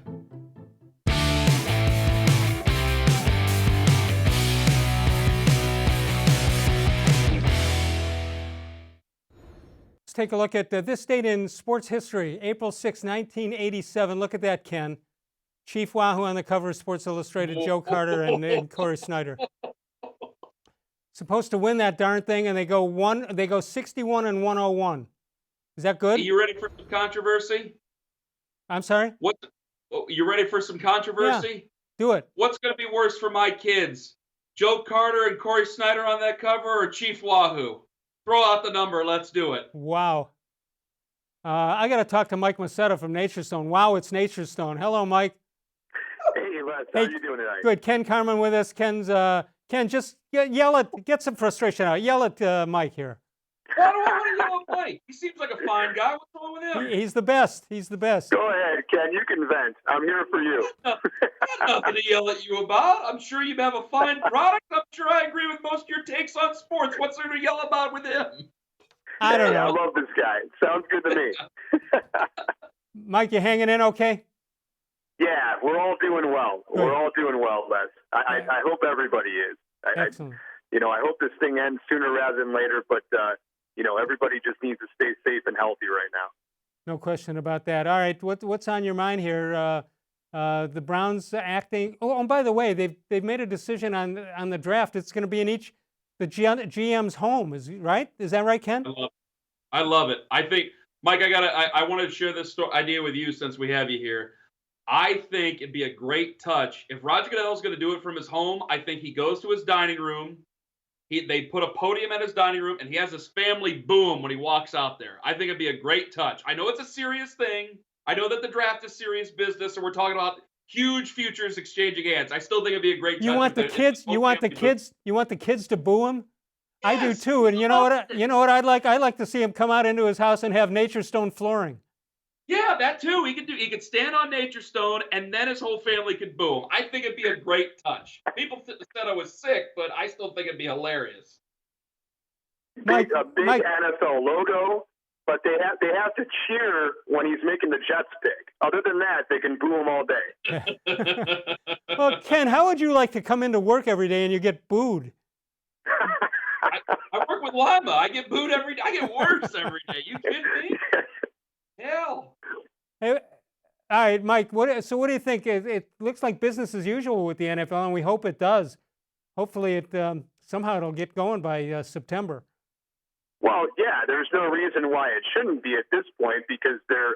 Let's take a look at this date in sports history, April 6, 1987. Look at that, Ken. Chief Wahoo on the cover of Sports Illustrated, Joe Carter and Corey Snyder. Supposed to win that darn thing, and they go 61 and 101. Is that good? Are you ready for some controversy? I'm sorry? You ready for some controversy? Yeah, do it. What's going to be worse for my kids? Joe Carter and Corey Snyder on that cover, or Chief Wahoo? Throw out the number. Let's do it. Wow. I got to talk to Mike Masetta from Nature Stone. Wow, it's Nature Stone. Hello, Mike. Hey, Les. How you doing tonight? Good. Ken-Carman with us. Ken, just get some frustration out. Yell at Mike here. Why do I want to yell at Mike? He seems like a fine guy. What's wrong with him? He's the best. He's the best. Go ahead, Ken. You can vent. I'm here for you. Got nothing to yell at you about. I'm sure you have a fine product. I'm sure I agree with most of your takes on sports. What's there to yell about with him? I don't know. I love this guy. Sounds good to me. Mike, you hanging in okay? Yeah, we're all doing well. Good. We're all doing well, Les. I hope everybody is. Excellent. I hope this thing ends sooner rather than later, but, everybody just needs to stay safe and healthy right now. No question about that. All right, what's on your mind here? The Browns acting. Oh, and by the way, they've made a decision on the draft. It's going to be in the GM's home. Is that right, Ken? I love it. I think, Mike, I wanted to share this idea with you since we have you here. I think it'd be a great touch if Roger Goodell's going to do it from his home. I think he goes to his dining room. They put a podium at his dining room, and he has his family boo him when he walks out there. I think it'd be a great touch. I know it's a serious thing. I know that the draft is serious business, and we're talking about huge futures exchanging hands. I still think it'd be a great touch. You want the kids? You want the kids to boo him? Yes. I do too. And you know what I'd like? I'd like to see him come out into his house and have Nature Stone flooring. Yeah, that too. He could stand on Nature Stone, and then his whole family could boo him. I think it'd be a great touch. People said I was sick, but I still think it'd be hilarious. Mike, a big NFL logo, but they have to cheer when he's making the Jets pick. Other than that, they can boo him all day. Well, Ken, how would you like to come into work every day and you get booed? I work with Lima. I get booed every day. I get worse every day. You kidding me? Hell. Hey, all right, Mike, what do you think? It looks like business as usual with the NFL, and we hope it does. Hopefully, somehow it'll get going by September. Well, yeah, there's no reason why it shouldn't be at this point because they're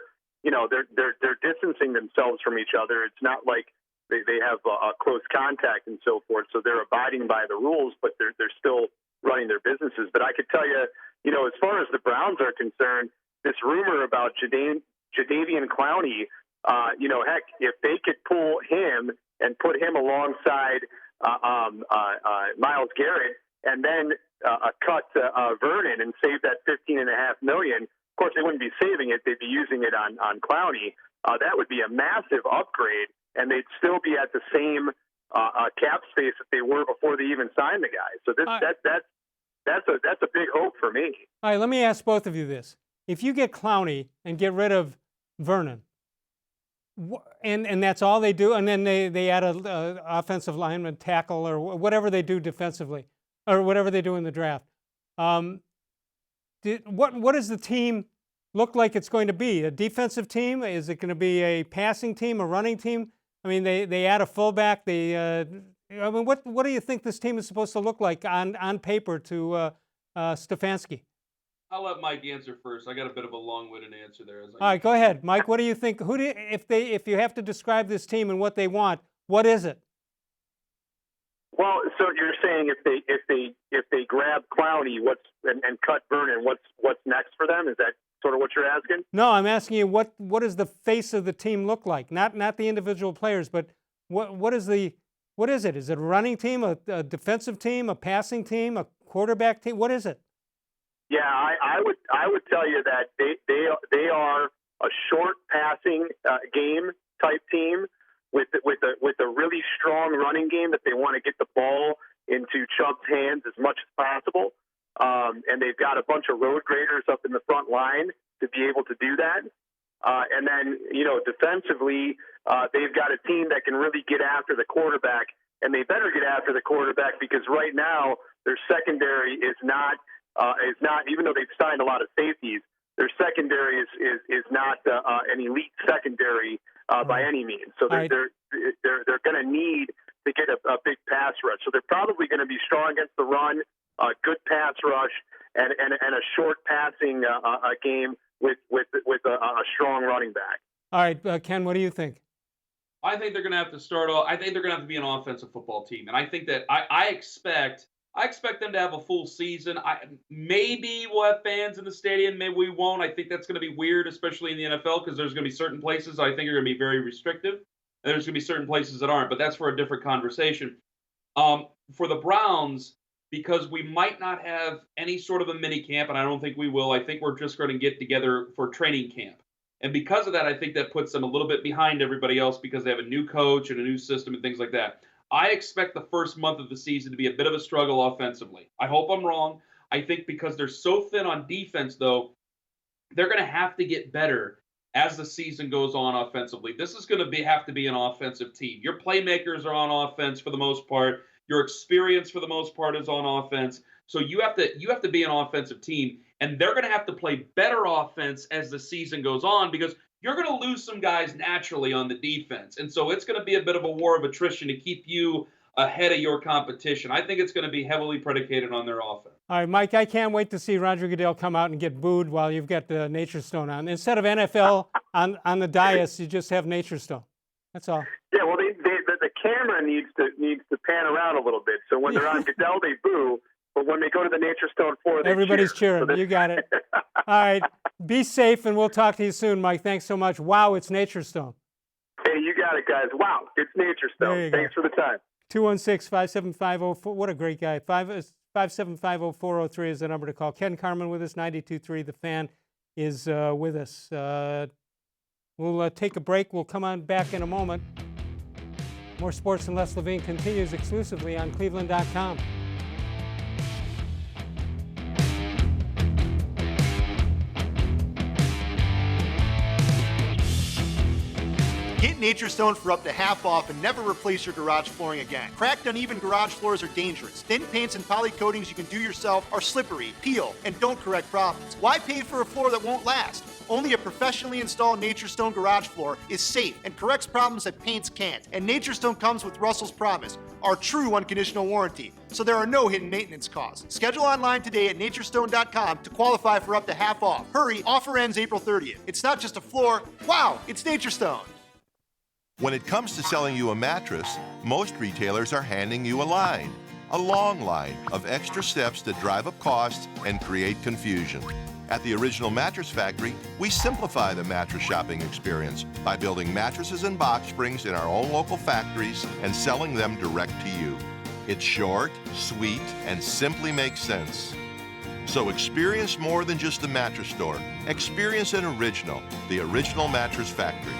distancing themselves from each other. It's not like they have a close contact and so forth, so they're abiding by the rules, but they're still running their businesses. But I could tell you, as far as the Browns are concerned, this rumor about Jadeveon Clowney, heck, if they could pull him and put him alongside Myles Garrett and then cut Vernon and save that $15.5 million, of course, they wouldn't be saving it. They'd be using it on Clowney. That would be a massive upgrade, and they'd still be at the same cap space that they were before they even signed the guy. So that's a big hope for me. All right, let me ask both of you this. If you get Clowney and get rid of Vernon, and that's all they do, and then they add a offensive lineman, tackle, or whatever they do defensively, or whatever they do in the draft, what does the team look like it's going to be? A defensive team? Is it going to be a passing team, a running team? I mean, they add a fullback. What do you think this team is supposed to look like on paper to Stefanski? I'll let Mike answer first. I got a bit of a long-winded answer there. All right, go ahead, Mike. What do you think? If you have to describe this team and what they want, what is it? Well, so you're saying if they grab Clowney, and cut Vernon, what's next for them? Is that sort of what you're asking? No, I'm asking you what does the face of the team look like? Not the individual players, but what is it? Is it a running team, a defensive team, a passing team, a quarterback team? What is it? Yeah, I would tell you that they are a short passing game type team with a really strong running game that they want to get the ball into Chubb's hands as much as possible. And they've got a bunch of road graders up in the front line to be able to do that. And then, defensively, they've got a team that can really get after the quarterback, and they better get after the quarterback because right now their secondary is not, even though they've signed a lot of safeties, their secondary is not an elite secondary by any means. So they're going to need to get a big pass rush. So they're probably going to be strong against the run, good pass rush, and a short passing game with a strong running back. All right, Ken, what do you think? I think they're going to have to start off. I think they're going to have to be an offensive football team, and I think that I expect them to have a full season. Maybe we'll have fans in the stadium, maybe we won't. I think that's going to be weird, especially in the NFL, because there's going to be certain places I think are going to be very restrictive, and there's going to be certain places that aren't. But that's for a different conversation. For the Browns, because we might not have any sort of a mini camp, and I don't think we will. I think we're just going to get together for training camp. And because of that, I think that puts them a little bit behind everybody else because they have a new coach and a new system and things like that. I expect the first month of the season to be a bit of a struggle offensively. I hope I'm wrong. I think because they're so thin on defense, though, they're going to have to get better as the season goes on offensively. This is going to have to be an offensive team. Your playmakers are on offense for the most part. Your experience for the most part is on offense. So you have to be an offensive team, and they're going to have to play better offense as the season goes on because you're going to lose some guys naturally on the defense. And so it's going to be a bit of a war of attrition to keep you ahead of your competition. I think it's going to be heavily predicated on their offense. All right, Mike, I can't wait to see Roger Goodell come out and get booed while you've got the Nature Stone on. Instead of NFL on the dais, you just have Nature Stone. That's all. Yeah, well, the camera needs to pan around a little bit. So when they're on Goodell, they boo. But when they go to the Nature Stone floor, they everybody's cheering. You got it. All right. Be safe, and we'll talk to you soon, Mike. Thanks so much. Wow, it's Nature Stone. Hey, you got it, guys. Wow, it's Nature Stone. Thanks for the time. 216-575-04. What a great guy. 575-0403 is the number to call. Ken Carman with us, 92.3. The Fan is with us. We'll take a break. We'll come on back in a moment. More Sports and Les-Levine continues exclusively on cleveland.com. Get Nature Stone for up to half off and never replace your garage flooring again. Cracked, uneven garage floors are dangerous. Thin paints and poly coatings you can do yourself are slippery, peel, and don't correct problems. Why pay for a floor that won't last? Only a professionally installed Nature Stone garage floor is safe and corrects problems that paints can't. And Nature Stone comes with Russell's Promise, our true unconditional warranty, so there are no hidden maintenance costs. Schedule online today at naturestone.com to qualify for up to half off. Hurry, offer ends April 30th. It's not just a floor. Wow, it's Nature Stone. When it comes to selling you a mattress, most retailers are handing you a long line of extra steps that drive up costs and create confusion. At the Original Mattress Factory, we simplify the mattress shopping experience by building mattresses and box springs in our own local factories and selling them direct to you. It's short, sweet, and simply makes sense. So experience more than just a mattress store. Experience an original, the Original Mattress Factory.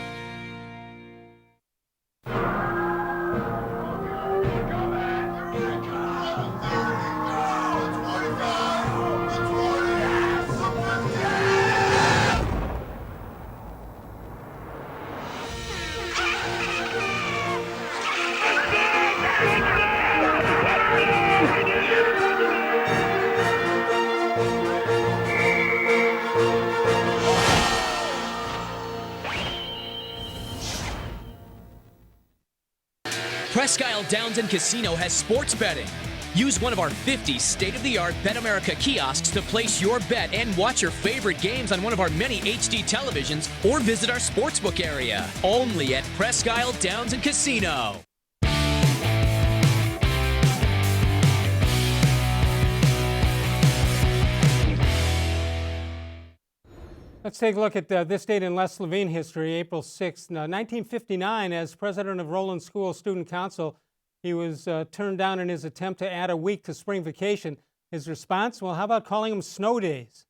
Presque Isle Downs and Casino has sports betting. Use one of our 50 state-of-the-art Bet America kiosks to place your bet and watch your favorite games on one of our many HD televisions or visit our sportsbook area. Only at Presque Isle Downs and Casino. Let's take a look at this date in Les-Levine history, April 6th, 1959. As president of Roland School Student Council, he was turned down in his attempt to add a week to spring vacation. His response, well, how about calling them snow days?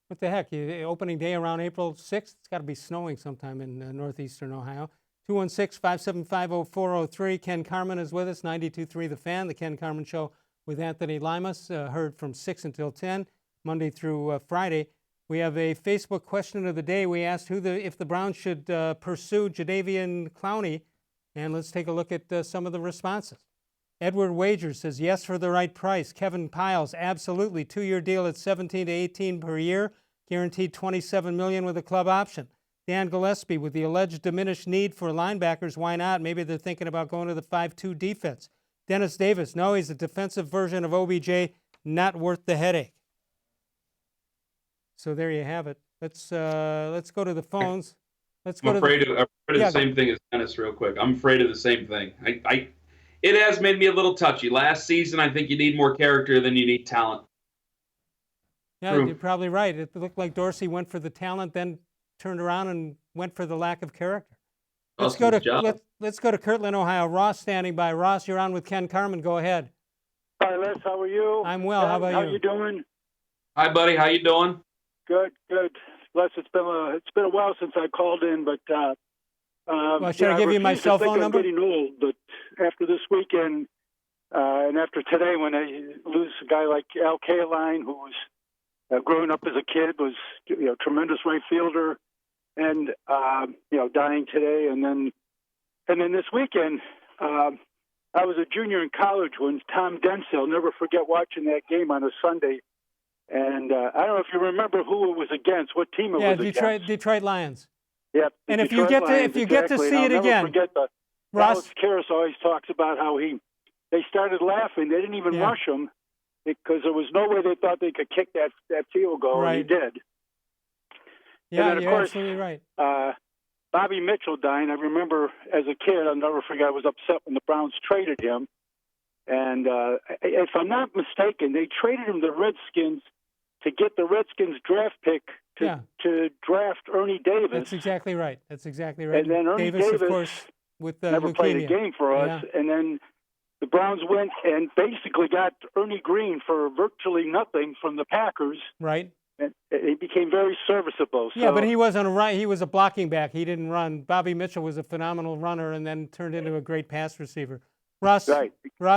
What the heck, opening day around April 6th? It's got to be snowing sometime in northeastern Ohio. 216-575-0403. Ken Carman is with us, 92.3 The Fan, The Ken Carman Show with Anthony Limas, heard from 6 until 10, Monday through Friday. We have a Facebook question of the day. We asked if the Browns should pursue Jadeveon Clowney, and let's take a look at some of the responses. Edward Wager says yes for the right price. Kevin Piles, absolutely, 2-year deal at $17 to $18 per year, guaranteed $27 million with a club option. Dan Gillespie, with the alleged diminished need for linebackers, why not? Maybe they're thinking about going to the 5-2 defense. Dennis Davis, no, he's a defensive version of OBJ, not worth the headache. So there you have it. Let's go to the phones. I'm afraid of the same thing as Dennis. Real quick, I'm afraid of the same thing. It has made me a little touchy. Last season, I think you need more character than you need talent. Yeah, you're probably right. It looked like Dorsey went for the talent, then turned around and went for the lack of character. Let's go to Kirtland, Ohio. Ross standing by. Ross, you're on with Ken Carman. Go ahead. Hi, Les. How are you? I'm well. How about you? How you doing? Hi, buddy. How you doing? Good. Les, it's been a while since I called in, but should I give you my cell phone number? I'm getting old, but after this weekend and after today, when I lose a guy like Al Kaline, who was growing up as a kid, was tremendous right fielder, and dying today, and then this weekend, I was a junior in college when Tom Densell. I'll never forget watching that game on a Sunday. And I don't know if you remember who it was against, what team it was against. Detroit Lions. Yep. And if you get to see it again, Ross, Alex Karras always talks about how they started laughing. They didn't even rush him because there was no way they thought they could kick that field goal, and he did. Yeah, and then, you're absolutely right. Bobby Mitchell dying. I remember as a kid, I'll never forget. I was upset when the Browns traded him, and if I'm not mistaken, they traded him to the Redskins to get the Redskins draft pick to draft Ernie Davis. That's exactly right. And then Ernie Davis of course, with never leukemia. played a game for us. And then the Browns went and basically got Ernie Green for virtually nothing from the Packers. Right. And he became very serviceable. So, yeah, but he wasn't he was a blocking back. He didn't run. Bobby Mitchell was a phenomenal runner and then turned into a great pass receiver. Ross,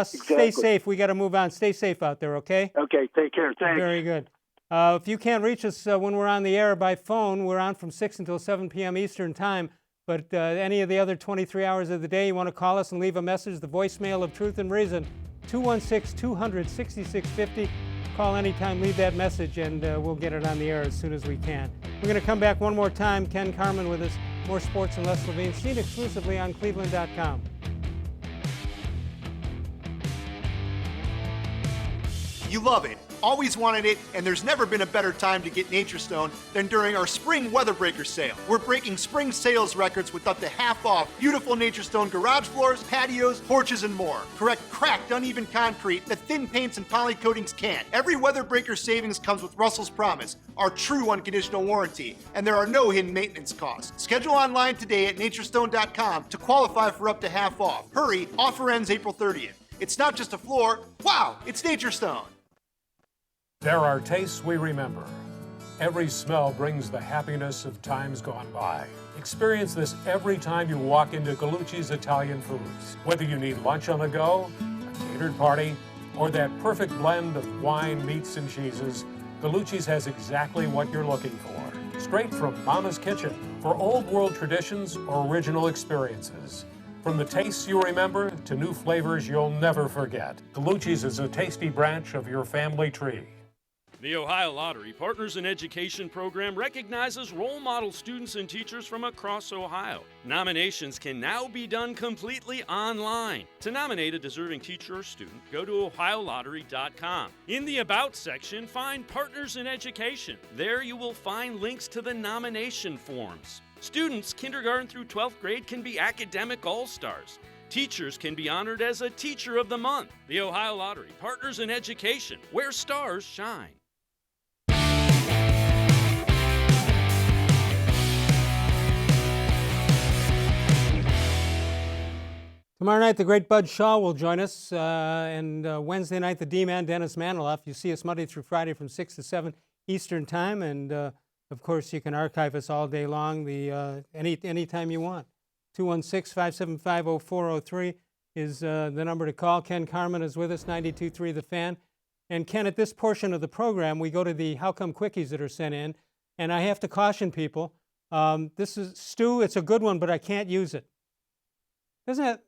Stay safe. We got to move on. Stay safe out there, okay? Okay, take care. Thanks. Very good. If you can't reach us when we're on the air by phone, we're on from 6 until 7 p.m. Eastern Time. But any of the other 23 hours of the day, you want to call us and leave a message, the voicemail of Truth and Reason, 216-200-6650. Call anytime, leave that message, and we'll get it on the air as soon as we can. We're going to come back one more time. Ken Carman with us, More Sports and Les-Levine, seen exclusively on cleveland.com. You love it, always wanted it, and there's never been a better time to get Nature Stone than during our Spring Weather Breaker sale. We're breaking spring sales records with up to half off beautiful Nature Stone garage floors, patios, porches, and more. Correct cracked, uneven concrete that thin paints and poly coatings can't. Every Weather Breaker savings comes with Russell's Promise, our true unconditional warranty, and there are no hidden maintenance costs. Schedule online today at naturestone.com to qualify for up to half off. Hurry, offer ends April 30th. It's not just a floor, wow, it's Nature Stone. There are tastes we remember. Every smell brings the happiness of times gone by. Experience this every time you walk into Gallucci's Italian Foods. Whether you need lunch on the go, a catered party, or that perfect blend of wine, meats, and cheeses, Gallucci's has exactly what you're looking for. Straight from Mama's Kitchen for old world traditions or original experiences. From the tastes you remember to new flavors you'll never forget. Gallucci's is a tasty branch of your family tree. The Ohio Lottery Partners in Education program recognizes role model students and teachers from across Ohio. Nominations can now be done completely online. To nominate a deserving teacher or student, go to ohiolottery.com. In the About section, find Partners in Education. There you will find links to the nomination forms. Students, kindergarten through 12th grade, can be academic all-stars. Teachers can be honored as a Teacher of the Month. The Ohio Lottery Partners in Education, where stars shine. Tomorrow night, the great Bud Shaw will join us, and Wednesday night, the D-Man, Dennis Maniloff. You see us Monday through Friday from 6 to 7 Eastern Time, and of course, you can archive us all day long anytime you want. 216-575-0403 is the number to call. Ken Carman is with us, 92.3 The Fan. And Ken, at this portion of the program, we go to the How Come Quickies that are sent in, and I have to caution people. This is Stu. It's a good one, but I can't use it. Doesn't that?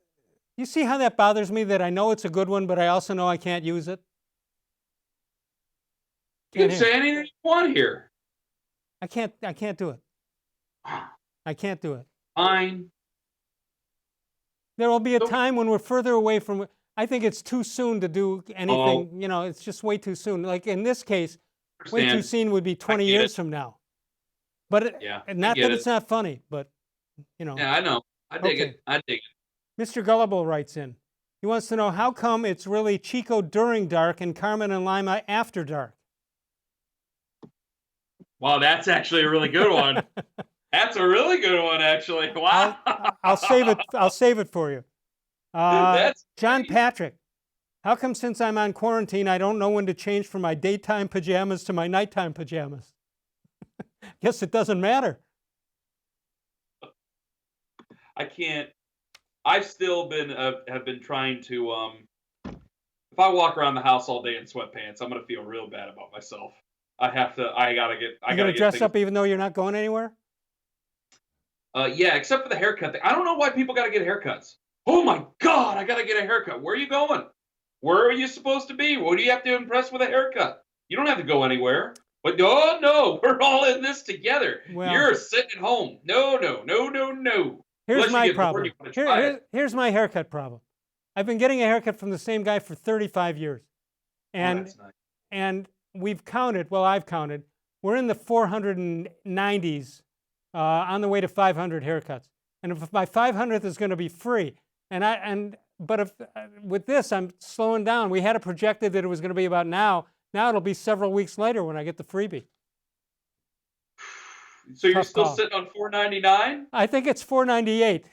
You see how that bothers me, that I know it's a good one, but I also know I can't use it? You can say anything you want here. I can't do it. I can't do it. Fine. There will be a time when we're further away from. I think it's too soon to do anything. You know, it's just way too soon. Like in this case, way too soon would be 20 years from now. But not that it's not funny, but you know. Yeah, I know. I dig it. I dig it. Mr. Gullible writes in. He wants to know how come it's really Chico during dark and Carmen and Lima after dark. Wow, that's actually a really good one. That's a really good one, actually. Wow. I'll save it. I'll save it for you. John Patrick. How come since I'm on quarantine, I don't know when to change from my daytime pajamas to my nighttime pajamas? Guess it doesn't matter. I can't. I've still been have been trying to. If I walk around the house all day in sweatpants, I'm gonna feel real bad about myself. I gotta get. You gonna dress up even though you're not going anywhere? Yeah, except for the haircut thing. I don't know why people gotta get haircuts. Oh my God, I gotta get a haircut. Where are you going? Where are you supposed to be? What do you have to impress with a haircut? You don't have to go anywhere. But no, we're all in this together. Well, you're sitting at home. No. Here's my problem. Here's my haircut problem. I've been getting a haircut from the same guy for 35 years. And, that's nice. And we've counted, well, I've counted, we're in the 490s on the way to 500 haircuts. And if my 500th is going to be free, but if with this, I'm slowing down. We had it projected that it was going to be about now. Now it'll be several weeks later when I get the freebie. So you're still sitting on $4.99? I think it's $4.98.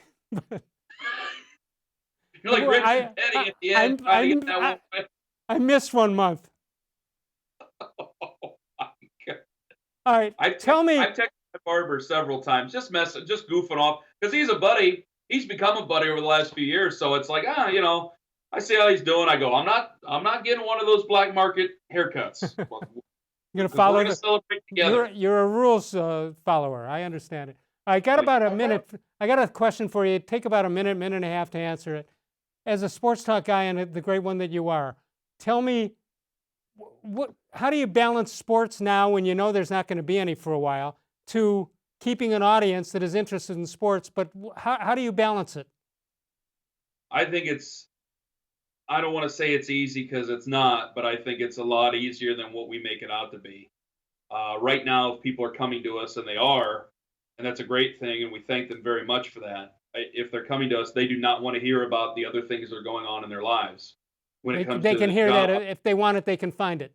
You're like Rich and Eddie at the end. I missed 1 month. Oh my God. All right, tell me. I've texted my barber several times, just goofing off, because he's a buddy. He's become a buddy over the last few years. So it's like, you know, I see how he's doing. I go, I'm not getting one of those black market haircuts. You're gonna follow. We're gonna celebrate together. You're a rules follower. I understand it. I got about a minute. I got a question for you. Take about a minute and a half to answer it. As a sports talk guy and the great one that you are, tell me, how do you balance sports now when you know there's not going to be any for a while, to keeping an audience that is interested in sports? But how do you balance it? I think I don't want to say it's easy because it's not, but I think it's a lot easier than what we make it out to be. Right now, if people are coming to us, and they are, and that's a great thing, and we thank them very much for that. If they're coming to us, they do not want to hear about the other things that are going on in their lives. When it comes they to can the hear job, that if they want it, they can find it.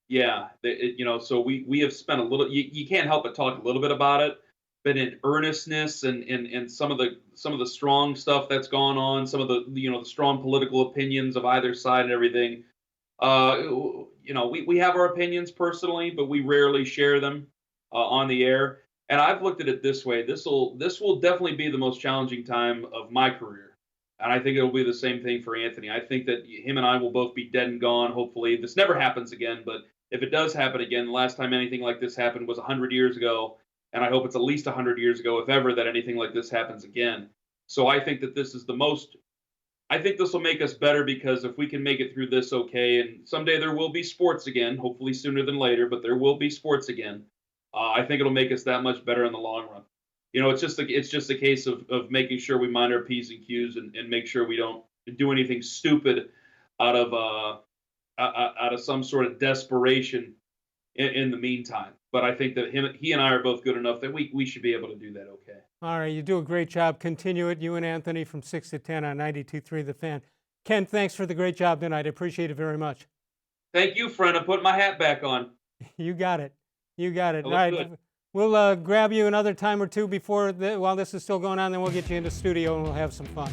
Yeah, you know, so we have spent a little. You can't help but talk a little bit about it, but in earnestness and some of the strong stuff that's gone on, some of the the strong political opinions of either side and everything. You know, we have our opinions personally, but we rarely share them on the air. And I've looked at it this way: this will definitely be the most challenging time of my career, and I think it'll be the same thing for Anthony. I think that him and I will both be dead and gone. Hopefully, this never happens again. But if it does happen again, the last time anything like this happened was 100 years ago, and I hope it's at least 100 years ago, if ever, that anything like this happens again. So I think that this is the most. I think this will make us better, because if we can make it through this okay, and someday there will be sports again, hopefully sooner than later, but there will be sports again. I think it'll make us that much better in the long run. You know, it's just a case of making sure we mind our P's and Q's and make sure we don't do anything stupid out of some sort of desperation in the meantime. But I think that he and I are both good enough that we should be able to do that okay. All right, you do a great job. Continue it, you and Anthony, from 6 to 10 on 92.3 The Fan. Ken, thanks for the great job tonight. I appreciate it very much. Thank you, friend. I'm putting my hat back on. You got it. You got it. All right, good. We'll grab you another time or two while this is still going on, then we'll get you in the studio and we'll have some fun.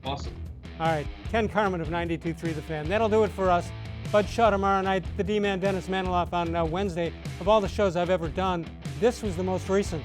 Awesome. All right, Ken Carman of 92.3 The Fan. That'll do it for us. Bud Shaw tomorrow night, the D-Man Dennis Maniloff on Wednesday. Of all the shows I've ever done, this was the most recent.